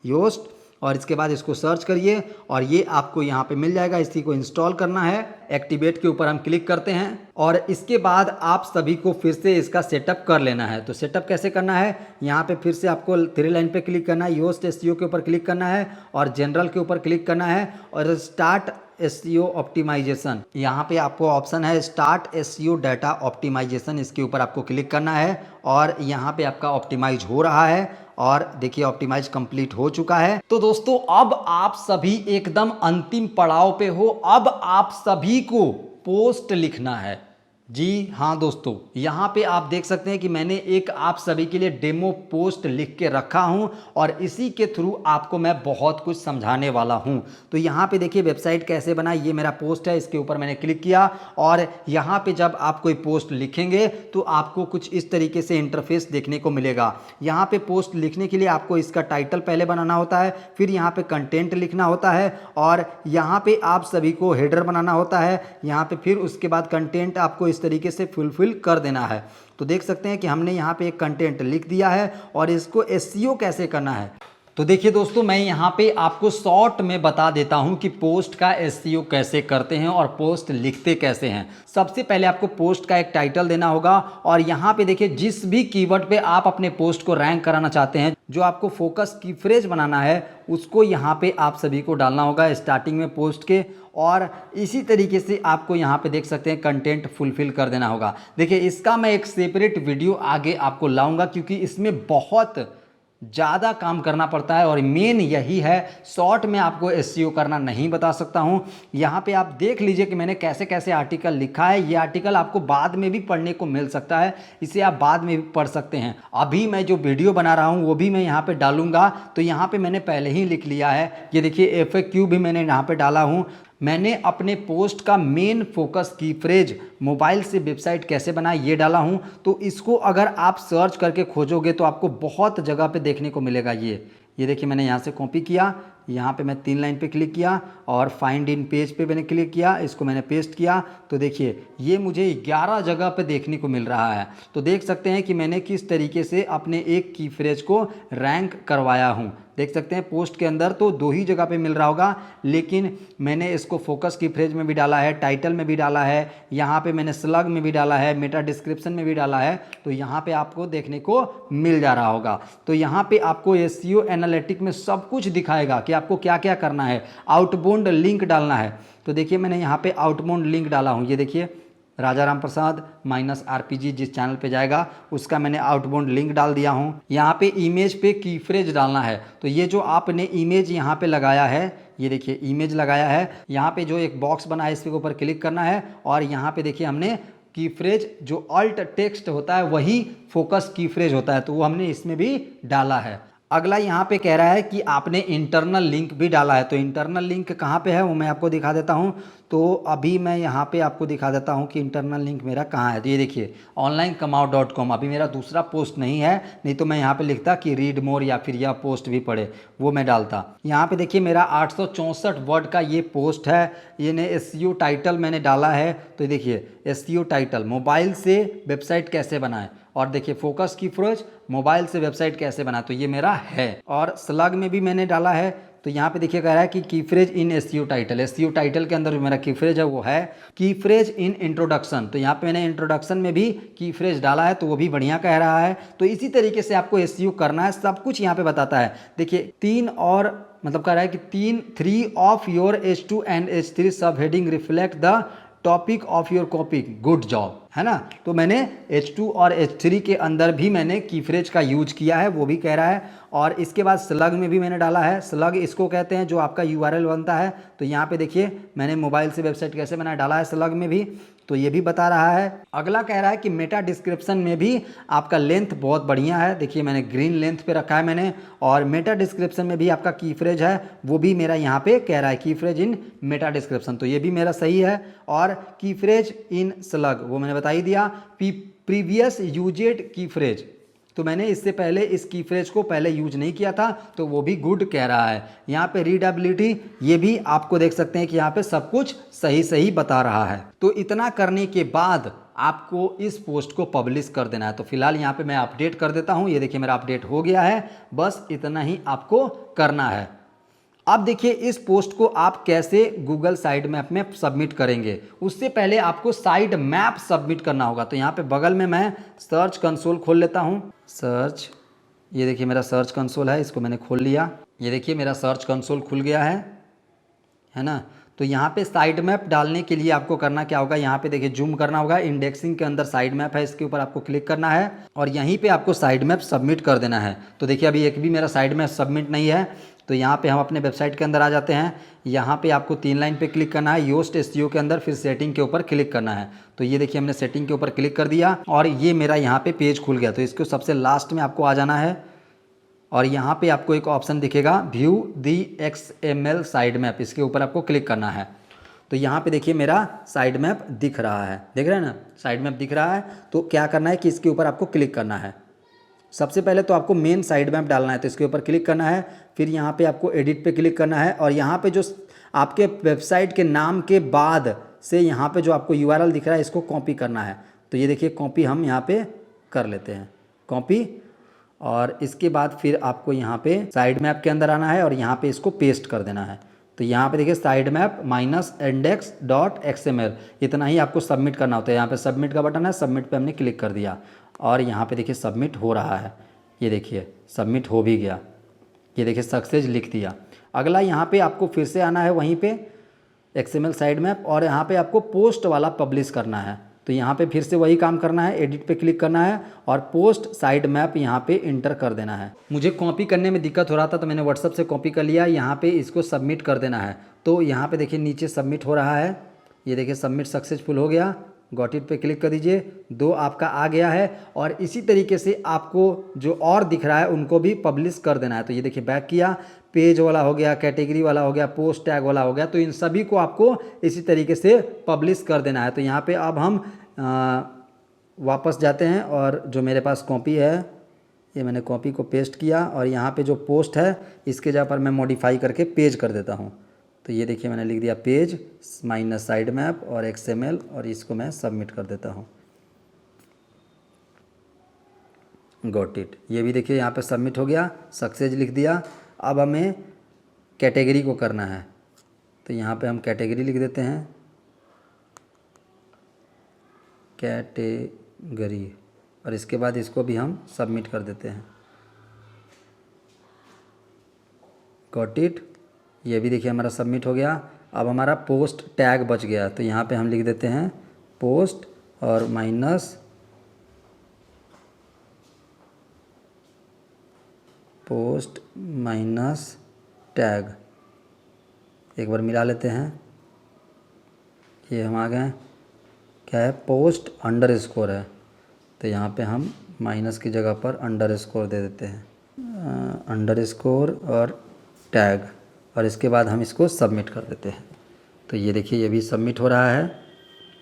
योस्ट और इसके बाद इसको सर्च करिए और ये आपको यहाँ पे मिल जाएगा। इसी को इंस्टॉल करना है। एक्टिवेट के ऊपर हम क्लिक करते हैं और इसके बाद आप सभी को फिर से इसका सेटअप कर लेना है। तो सेटअप कैसे करना है, यहाँ पे फिर से आपको 3 लाइन पे क्लिक करना है, योस्ट SEO के ऊपर क्लिक करना है और जनरल के ऊपर क्लिक करना है और स्टार्ट SEO ऑप्टिमाइजेशन, यहाँ पे आपको ऑप्शन है स्टार्ट SEO डाटा ऑप्टिमाइजेशन, इसके ऊपर आपको क्लिक करना है और यहाँ पे आपका ऑप्टिमाइज हो रहा है और देखिए ऑप्टिमाइज कंप्लीट हो चुका है। तो दोस्तों अब आप सभी एकदम अंतिम पड़ाव पे हो। अब आप सभी को पोस्ट लिखना है। जी हाँ दोस्तों, यहाँ पे आप देख सकते हैं कि मैंने एक आप सभी के लिए डेमो पोस्ट लिख के रखा हूँ और इसी के थ्रू आपको मैं बहुत कुछ समझाने वाला हूँ। तो यहाँ पे देखिए वेबसाइट कैसे बनाए, ये मेरा पोस्ट है, इसके ऊपर मैंने क्लिक किया और यहाँ पे जब आप कोई पोस्ट लिखेंगे तो आपको कुछ इस तरीके से इंटरफेस देखने को मिलेगा। यहाँ पे पोस्ट लिखने के लिए आपको इसका टाइटल पहले बनाना होता है, फिर यहाँ पे कंटेंट लिखना होता है और यहाँ पे आप सभी को हेडर बनाना होता है। यहाँ पे फिर उसके बाद कंटेंट आपको इस तरीके से फुलफिल कर देना है। तो देख सकते हैं कि हमने यहाँ पे एक कंटेंट लिख दिया है और इसको SEO कैसे करना है। तो देखिए दोस्तों, मैं यहाँ पे आपको शॉर्ट में बता देता हूँ कि पोस्ट का SEO कैसे करते हैं और पोस्ट लिखते कैसे हैं। सबसे पहले आपको पोस्ट का एक टाइटल देना होगा और यहाँ पे देखिए जिस भी कीवर्ड पे आप अपने पोस्ट को रैंक कराना चाहते हैं, जो आपको फोकस की फ्रेज बनाना है, उसको यहाँ पे आप सभी को डालना होगा स्टार्टिंग में पोस्ट के और इसी तरीके से आपको यहाँ पे देख सकते हैं कंटेंट फुलफिल कर देना होगा। देखिए इसका मैं एक सेपरेट वीडियो आगे आपको लाऊंगा क्योंकि इसमें बहुत ज़्यादा काम करना पड़ता है और मेन यही है। शॉर्ट में आपको SEO करना नहीं बता सकता हूं। यहाँ पे आप देख लीजिए कि मैंने कैसे कैसे आर्टिकल लिखा है। ये आर्टिकल आपको बाद में भी पढ़ने को मिल सकता है, इसे आप बाद में भी पढ़ सकते हैं। अभी मैं जो वीडियो बना रहा हूँ वो भी मैं यहाँ पे डालूंगा। तो यहाँ पे मैंने पहले ही लिख लिया है, ये देखिए FAQ भी मैंने यहाँ पे डाला हूँ। मैंने अपने पोस्ट का मेन फोकस की फ्रेज मोबाइल से वेबसाइट कैसे बनाए ये डाला हूं। तो इसको अगर आप सर्च करके खोजोगे तो आपको बहुत जगह पे देखने को मिलेगा। ये देखिए मैंने यहाँ से कॉपी किया, यहाँ पे मैं 3 लाइन पे क्लिक किया और फाइंड इन पेज पे मैंने क्लिक किया, इसको मैंने पेस्ट किया। तो देखिए ये मुझे 11 जगह पे देखने को मिल रहा है। तो देख सकते हैं कि मैंने किस तरीके से अपने एक की फ्रेज को रैंक करवाया हूँ। देख सकते हैं पोस्ट के अंदर तो 2 ही जगह पे मिल रहा होगा, लेकिन मैंने इसको फोकस की फ्रेज में भी डाला है, टाइटल में भी डाला है, यहाँ पे मैंने स्लग में भी डाला है, मेटा डिस्क्रिप्शन में भी डाला है। तो यहाँ पे आपको देखने को मिल जा रहा होगा। तो यहाँ पे आपको एसईओ एनालिटिक में सब कुछ दिखाएगा कि आपको क्या क्या करना है। आउटबाउंड लिंक डालना है, तो देखिए मैंने यहाँ पे आउटबाउंड लिंक डाला हूँ। ये देखिए राजा राम प्रसाद -RPG जिस चैनल पे जाएगा उसका मैंने आउटबाउंड लिंक डाल दिया हूँ। यहाँ पे इमेज पे की फ्रेज डालना है। तो ये जो आपने इमेज यहाँ पे लगाया है, ये देखिए इमेज लगाया है, यहाँ पे जो एक बॉक्स बना है इसके ऊपर क्लिक करना है और यहाँ पे देखिए हमने की फ्रेज जो अल्ट टेक्स्ट होता है वही फोकस की फ्रेज होता है, तो वो हमने इसमें भी डाला है। अगला यहाँ पे कह रहा है कि आपने इंटरनल लिंक भी डाला है। तो इंटरनल लिंक कहाँ पे है वो मैं आपको दिखा देता हूँ। तो अभी मैं यहाँ पे आपको दिखा देता हूँ कि इंटरनल लिंक मेरा कहाँ है। तो ये देखिए onlinekamaao.com, अभी मेरा दूसरा पोस्ट नहीं है, नहीं तो मैं यहाँ पे लिखता कि रीड मोर या फिर यह पोस्ट भी पढ़े, वो मैं डालता। यहाँ पे देखिए मेरा 864 वर्ड का ये पोस्ट है। ये ने एसईओ टाइटल मैंने डाला है। तो देखिए एसईओ टाइटल मोबाइल से वेबसाइट कैसे बनाएं, और देखिए फोकस की फ्रेज मोबाइल से वेबसाइट कैसे बना, तो ये मेरा है। और स्लग में भी मैंने डाला है। तो यहाँ पे देखिए कह रहा है कि की phrase in SEO title, SEO title के अंदर जो मेरा की फ्रेज है वो है की फ्रेज इन इंट्रोडक्शन। तो यहाँ पे मैंने इंट्रोडक्शन में भी की फ्रेज डाला है, तो वो भी बढ़िया कह रहा है। तो इसी तरीके से आपको एसईओ करना है, सब कुछ यहाँ पे बताता है। देखिए 3 और मतलब कह रहा है कि 3 of your H2 and H3 सब heading reflect the topic of your copy, good job, है ना। तो मैंने H2 और H3 के अंदर भी मैंने की फ्रेज का यूज किया है, वो भी कह रहा है। और इसके बाद स्लग में भी मैंने डाला है। स्लग इसको कहते हैं जो आपका URL बनता है। तो यहाँ पे देखिए मैंने मोबाइल से वेबसाइट कैसे बनाया डाला है स्लग में भी, तो ये भी बता रहा है। अगला कह रहा है कि मेटा डिस्क्रिप्शन में भी आपका लेंथ बहुत बढ़िया है। देखिए मैंने ग्रीन लेंथ पे रखा है मैंने, और मेटा डिस्क्रिप्शन में भी आपका की फ्रेज है, वो भी मेरा यहाँ पे कह रहा है की फ्रेज इन मेटा डिस्क्रिप्शन, तो ये भी मेरा सही है। और की फ्रेज इन स्लग वो मैंने बता ही दिया। प्रीवियस यूजेड की फ्रेज, तो मैंने इससे पहले इस की फ्रेज को पहले यूज नहीं किया था, तो वो भी गुड कह रहा है। यहाँ पे रीडेबिलिटी, ये भी आपको देख सकते हैं कि यहाँ पे सब कुछ सही सही बता रहा है। तो इतना करने के बाद आपको इस पोस्ट को पब्लिश कर देना है। तो फिलहाल यहाँ पे मैं अपडेट कर देता हूँ। ये देखिए मेरा अपडेट हो गया है, बस इतना ही आपको करना है। अब देखिए इस पोस्ट को आप कैसे गूगल साइड मैप में सबमिट करेंगे। उससे पहले आपको साइड मैप सबमिट करना होगा। तो यहाँ पे बगल में मैं सर्च कंसोल खोल लेता हूँ। सर्च, ये देखिए मेरा सर्च कंसोल है, इसको मैंने खोल लिया। ये देखिए मेरा सर्च कंसोल खुल गया है ना। तो यहाँ पे साइड मैप डालने के लिए आपको करना क्या होगा, यहाँ पे देखिए जूम करना होगा। इंडेक्सिंग के अंदर साइड मैप है, इसके ऊपर आपको क्लिक करना है और यहीं पे आपको साइड मैप सबमिट कर देना है। तो देखिए अभी एक भी मेरा साइड मैप सबमिट नहीं है। तो यहाँ पे हम अपने वेबसाइट के अंदर आ जाते हैं। यहाँ पे आपको 3 लाइन पे क्लिक करना है, योस्ट एसईओ के अंदर, फिर सेटिंग के ऊपर क्लिक करना है। तो ये देखिए हमने सेटिंग के ऊपर क्लिक कर दिया और ये मेरा यहाँ पे पेज खुल गया। तो इसको सबसे लास्ट में आपको आ जाना है और यहाँ पे आपको एक ऑप्शन दिखेगा व्यू दी XML साइड मैप, इसके ऊपर आपको क्लिक करना है। तो यहाँ पे देखिए मेरा साइड मैप दिख रहा है, देख रहे हैं ना, साइड मैप दिख रहा है। तो क्या करना है कि इसके ऊपर आपको क्लिक करना है। सबसे पहले तो आपको मेन साइड मैप डालना है, तो इसके ऊपर क्लिक करना है। फिर यहाँ पे आपको एडिट पे क्लिक करना है और यहाँ पे जो आपके वेबसाइट के नाम के बाद से यहाँ पे जो आपको URL दिख रहा है इसको कॉपी करना है। तो ये देखिए कॉपी हम यहाँ पे कर लेते हैं, कॉपी। और इसके बाद फिर आपको यहाँ पे साइड मैप के अंदर आना है और यहाँ पे इसको पेस्ट कर देना है। तो यहाँ पे देखिए साइड मैप -index.xml, इतना ही आपको सबमिट करना होता है। यहाँ पे सबमिट का बटन है, सबमिट पे हमने क्लिक कर दिया और यहाँ पे देखिए सबमिट हो रहा है। ये देखिए सबमिट हो भी गया, ये देखिए सक्सेस लिख दिया। अगला यहाँ पे आपको फिर से आना है वहीं पे XML साइड मैप और यहाँ पे आपको पोस्ट वाला पब्लिश करना है। तो यहाँ पे फिर से वही काम करना है, एडिट पे क्लिक करना है और पोस्ट साइड मैप यहाँ पे इंटर कर देना है। मुझे कॉपी करने में दिक्कत हो रहा था तो मैंने व्हाट्सएप से कॉपी कर लिया। यहाँ पे इसको सबमिट कर देना है। तो यहाँ पे देखिए नीचे सबमिट हो रहा है, ये देखिए सबमिट सक्सेसफुल हो गया। गॉट इट पे क्लिक कर दीजिए, 2 आपका आ गया है। और इसी तरीके से आपको जो और दिख रहा है उनको भी पब्लिश कर देना है। तो ये देखिए बैक किया, पेज वाला हो गया, कैटेगरी वाला हो गया, पोस्ट टैग वाला हो गया। तो इन सभी को आपको इसी तरीके से पब्लिश कर देना है। तो यहाँ पे अब हम वापस जाते हैं और जो मेरे पास कॉपी है ये मैंने कॉपी को पेस्ट किया और यहाँ पे जो पोस्ट है इसके जगह पर मैं मॉडिफाई करके पेज कर देता हूँ। तो ये देखिए मैंने लिख दिया पेज माइनस साइड मैप और XML और इसको मैं सबमिट कर देता हूँ। Got it. ये भी देखिए यहाँ पे सबमिट हो गया, सक्सेस लिख दिया। अब हमें कैटेगरी को करना है, तो यहाँ पे हम कैटेगरी लिख देते हैं, कैटेगरी, और इसके बाद इसको भी हम सबमिट कर देते हैं। Got it. ये भी देखिए हमारा सबमिट हो गया। अब हमारा पोस्ट टैग बच गया, तो यहाँ पे हम लिख देते हैं पोस्ट और माइनस पोस्ट माइनस टैग, एक बार मिला लेते हैं। ये हम आ गए, क्या है, पोस्ट अंडरस्कोर है, तो यहाँ पे हम माइनस की जगह पर अंडरस्कोर दे देते हैं, अंडरस्कोर और टैग, और इसके बाद हम इसको सबमिट कर देते हैं। तो ये देखिए ये भी सबमिट हो रहा है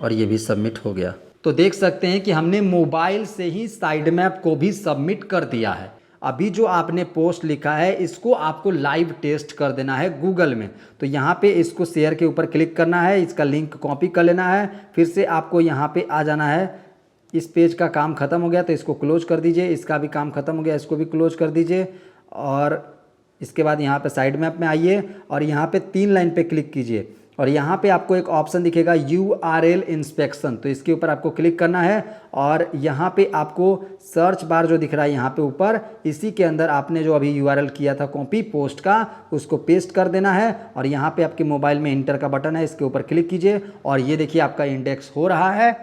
और ये भी सबमिट हो गया। तो देख सकते हैं कि हमने मोबाइल से ही साइड मैप को भी सबमिट कर दिया है। अभी जो आपने पोस्ट लिखा है इसको आपको लाइव टेस्ट कर देना है गूगल में। तो यहाँ पे इसको शेयर के ऊपर क्लिक करना है, इसका लिंक कॉपी कर लेना है, फिर से आपको यहाँ पे आ जाना है। इस पेज का काम ख़त्म हो गया तो इसको क्लोज कर दीजिए, इसका भी काम ख़त्म हो गया, इसको भी क्लोज कर दीजिए। और इसके बाद यहाँ पे साइड मैप में आइए और यहाँ पे 3 लाइन पे क्लिक कीजिए और यहाँ पे आपको एक ऑप्शन दिखेगा URL इंस्पेक्शन, तो इसके ऊपर आपको क्लिक करना है और यहाँ पे आपको सर्च बार जो दिख रहा है यहाँ पे ऊपर, इसी के अंदर आपने जो अभी URL किया था कॉपी पोस्ट का, उसको पेस्ट कर देना है और यहाँ पे आपके मोबाइल में इंटर का बटन है, इसके ऊपर क्लिक कीजिए और ये देखिए आपका इंडेक्स हो रहा है,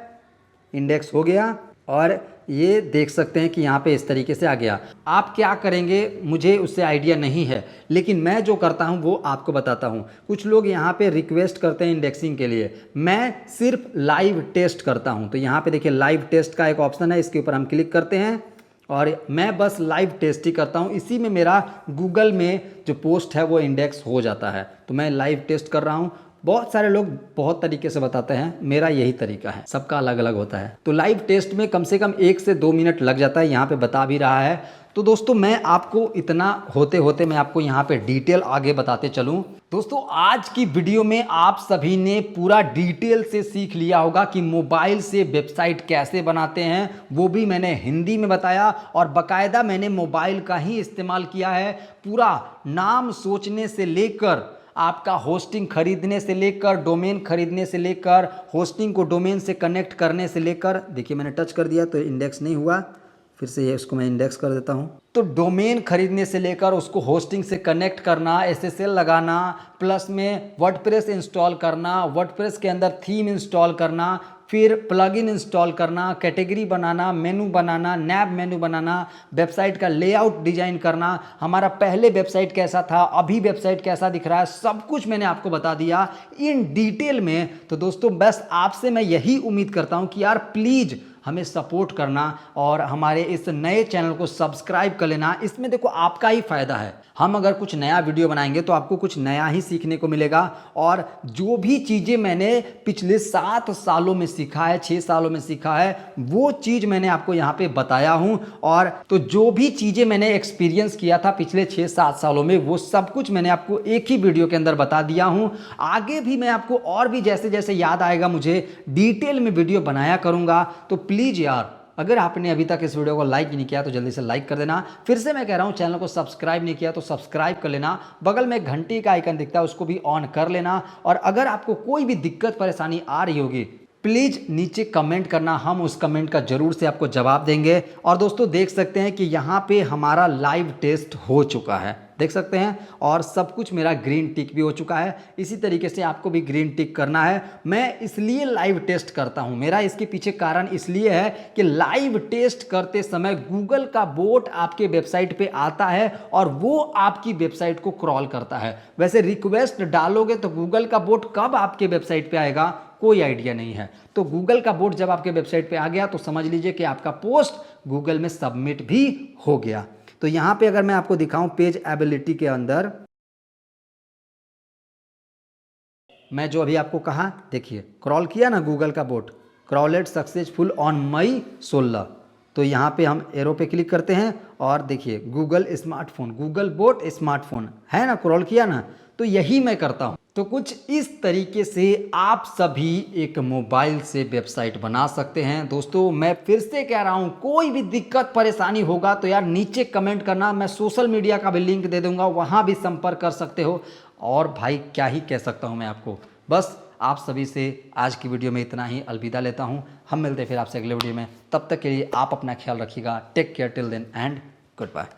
इंडेक्स हो गया और ये देख सकते हैं कि यहाँ पे इस तरीके से आ गया। आप क्या करेंगे मुझे उससे आइडिया नहीं है, लेकिन मैं जो करता हूँ वो आपको बताता हूँ। कुछ लोग यहाँ पे रिक्वेस्ट करते हैं इंडेक्सिंग के लिए, मैं सिर्फ लाइव टेस्ट करता हूँ। तो यहाँ पे देखिए लाइव टेस्ट का एक ऑप्शन है, इसके ऊपर हम क्लिक करते हैं और मैं बस लाइव टेस्ट ही करता हूँ, इसी में मेरा गूगल में जो पोस्ट है वो इंडेक्स हो जाता है। तो मैं लाइव टेस्ट कर रहा हूँ। बहुत सारे लोग बहुत तरीके से बताते हैं, मेरा यही तरीका है, सबका अलग अलग होता है। तो लाइव टेस्ट में कम से कम 1 से 2 मिनट लग जाता है, यहाँ पे बता भी रहा है। तो दोस्तों मैं आपको इतना होते होते मैं आपको यहाँ पे डिटेल आगे बताते चलूँ। दोस्तों आज की वीडियो में आप सभी ने पूरा डिटेल से सीख लिया होगा कि मोबाइल से वेबसाइट कैसे बनाते हैं, वो भी मैंने हिंदी में बताया और बाकायदा मैंने मोबाइल का ही इस्तेमाल किया है। पूरा नाम सोचने से लेकर आपका होस्टिंग खरीदने से लेकर, डोमेन खरीदने से लेकर, होस्टिंग को डोमेन से कनेक्ट करने से लेकर, देखिए मैंने टच कर दिया तो इंडेक्स नहीं हुआ, फिर से ये इसको मैं इंडेक्स कर देता हूँ। तो डोमेन खरीदने से लेकर उसको होस्टिंग से कनेक्ट करना, SSL लगाना, प्लस में वर्डप्रेस इंस्टॉल करना, वर्डप्रेस के अंदर थीम इंस्टॉल करना, फिर प्लगइन इंस्टॉल करना, कैटेगरी बनाना, मेनू बनाना, नैब मेनू बनाना, वेबसाइट का लेआउट डिजाइन करना, हमारा पहले वेबसाइट कैसा था, अभी वेबसाइट कैसा दिख रहा है, सब कुछ मैंने आपको बता दिया इन डिटेल में। तो दोस्तों बस आपसे मैं यही उम्मीद करता हूं कि यार प्लीज़ हमें सपोर्ट करना और हमारे इस नए चैनल को सब्सक्राइब कर लेना। इसमें देखो आपका ही फ़ायदा है, हम अगर कुछ नया वीडियो बनाएंगे तो आपको कुछ नया ही सीखने को मिलेगा। और जो भी चीज़ें मैंने पिछले 7 सालों में सीखा है, 6 सालों में सीखा है, वो चीज़ मैंने आपको यहाँ पे बताया हूँ। और तो जो भी चीज़ें मैंने एक्सपीरियंस किया था पिछले 6-7 सालों में, वो सब कुछ मैंने आपको एक ही वीडियो के अंदर बता दिया हूँ। आगे भी मैं आपको और भी जैसे जैसे याद आएगा मुझे डिटेल में वीडियो बनाया करूँगा। तो प्लीज़ यार अगर आपने अभी तक इस वीडियो को लाइक नहीं किया तो जल्दी से लाइक कर देना। फिर से मैं कह रहा हूं चैनल को सब्सक्राइब नहीं किया तो सब्सक्राइब कर लेना, बगल में घंटी का आइकन दिखता है उसको भी ऑन कर लेना। और अगर आपको कोई भी दिक्कत परेशानी आ रही होगी प्लीज़ नीचे कमेंट करना, हम उस कमेंट का जरूर से आपको जवाब देंगे। और दोस्तों देख सकते हैं कि यहाँ पे हमारा लाइव टेस्ट हो चुका है, देख सकते हैं, और सब कुछ मेरा ग्रीन टिक भी हो चुका है। इसी तरीके से आपको भी ग्रीन टिक करना है। मैं इसलिए लाइव टेस्ट करता हूं, मेरा इसके पीछे कारण इसलिए है कि लाइव टेस्ट करते समय गूगल का बोट आपके वेबसाइट पे आता है और वो आपकी वेबसाइट को क्रॉल करता है। वैसे रिक्वेस्ट डालोगे तो गूगल का बोट कब आपके वेबसाइट पे आएगा कोई आइडिया नहीं है। तो गूगल का बोट जब आपके वेबसाइट पे आ गया तो समझ लीजिए कि आपका पोस्ट गूगल में सबमिट भी हो गया। तो यहां पे अगर मैं आपको दिखाऊं पेज एबिलिटी के अंदर, मैं जो अभी आपको कहा, देखिए क्रॉल किया ना गूगल का बोट, क्रॉलेड सक्सेसफुल ऑन मई 16। तो यहाँ पे हम एरो पे क्लिक करते हैं और देखिए Google smartphone, Google boat smartphone है ना, क्रॉल किया ना, तो यही मैं करता हूँ। तो कुछ इस तरीके से आप सभी एक मोबाइल से वेबसाइट बना सकते हैं। दोस्तों मैं फिर से कह रहा हूँ, कोई भी दिक्कत परेशानी होगा तो यार नीचे कमेंट करना, मैं सोशल मीडिया का भी लिंक दे दूंगा, वहाँ भी संपर्क कर सकते हो। और भाई क्या ही कह सकता हूँ मैं आपको, बस आप सभी से आज की वीडियो में इतना ही, अलविदा लेता हूँ। हम मिलते हैं फिर आपसे अगले वीडियो में, तब तक के लिए आप अपना ख्याल रखिएगा। Take care till then and good bye.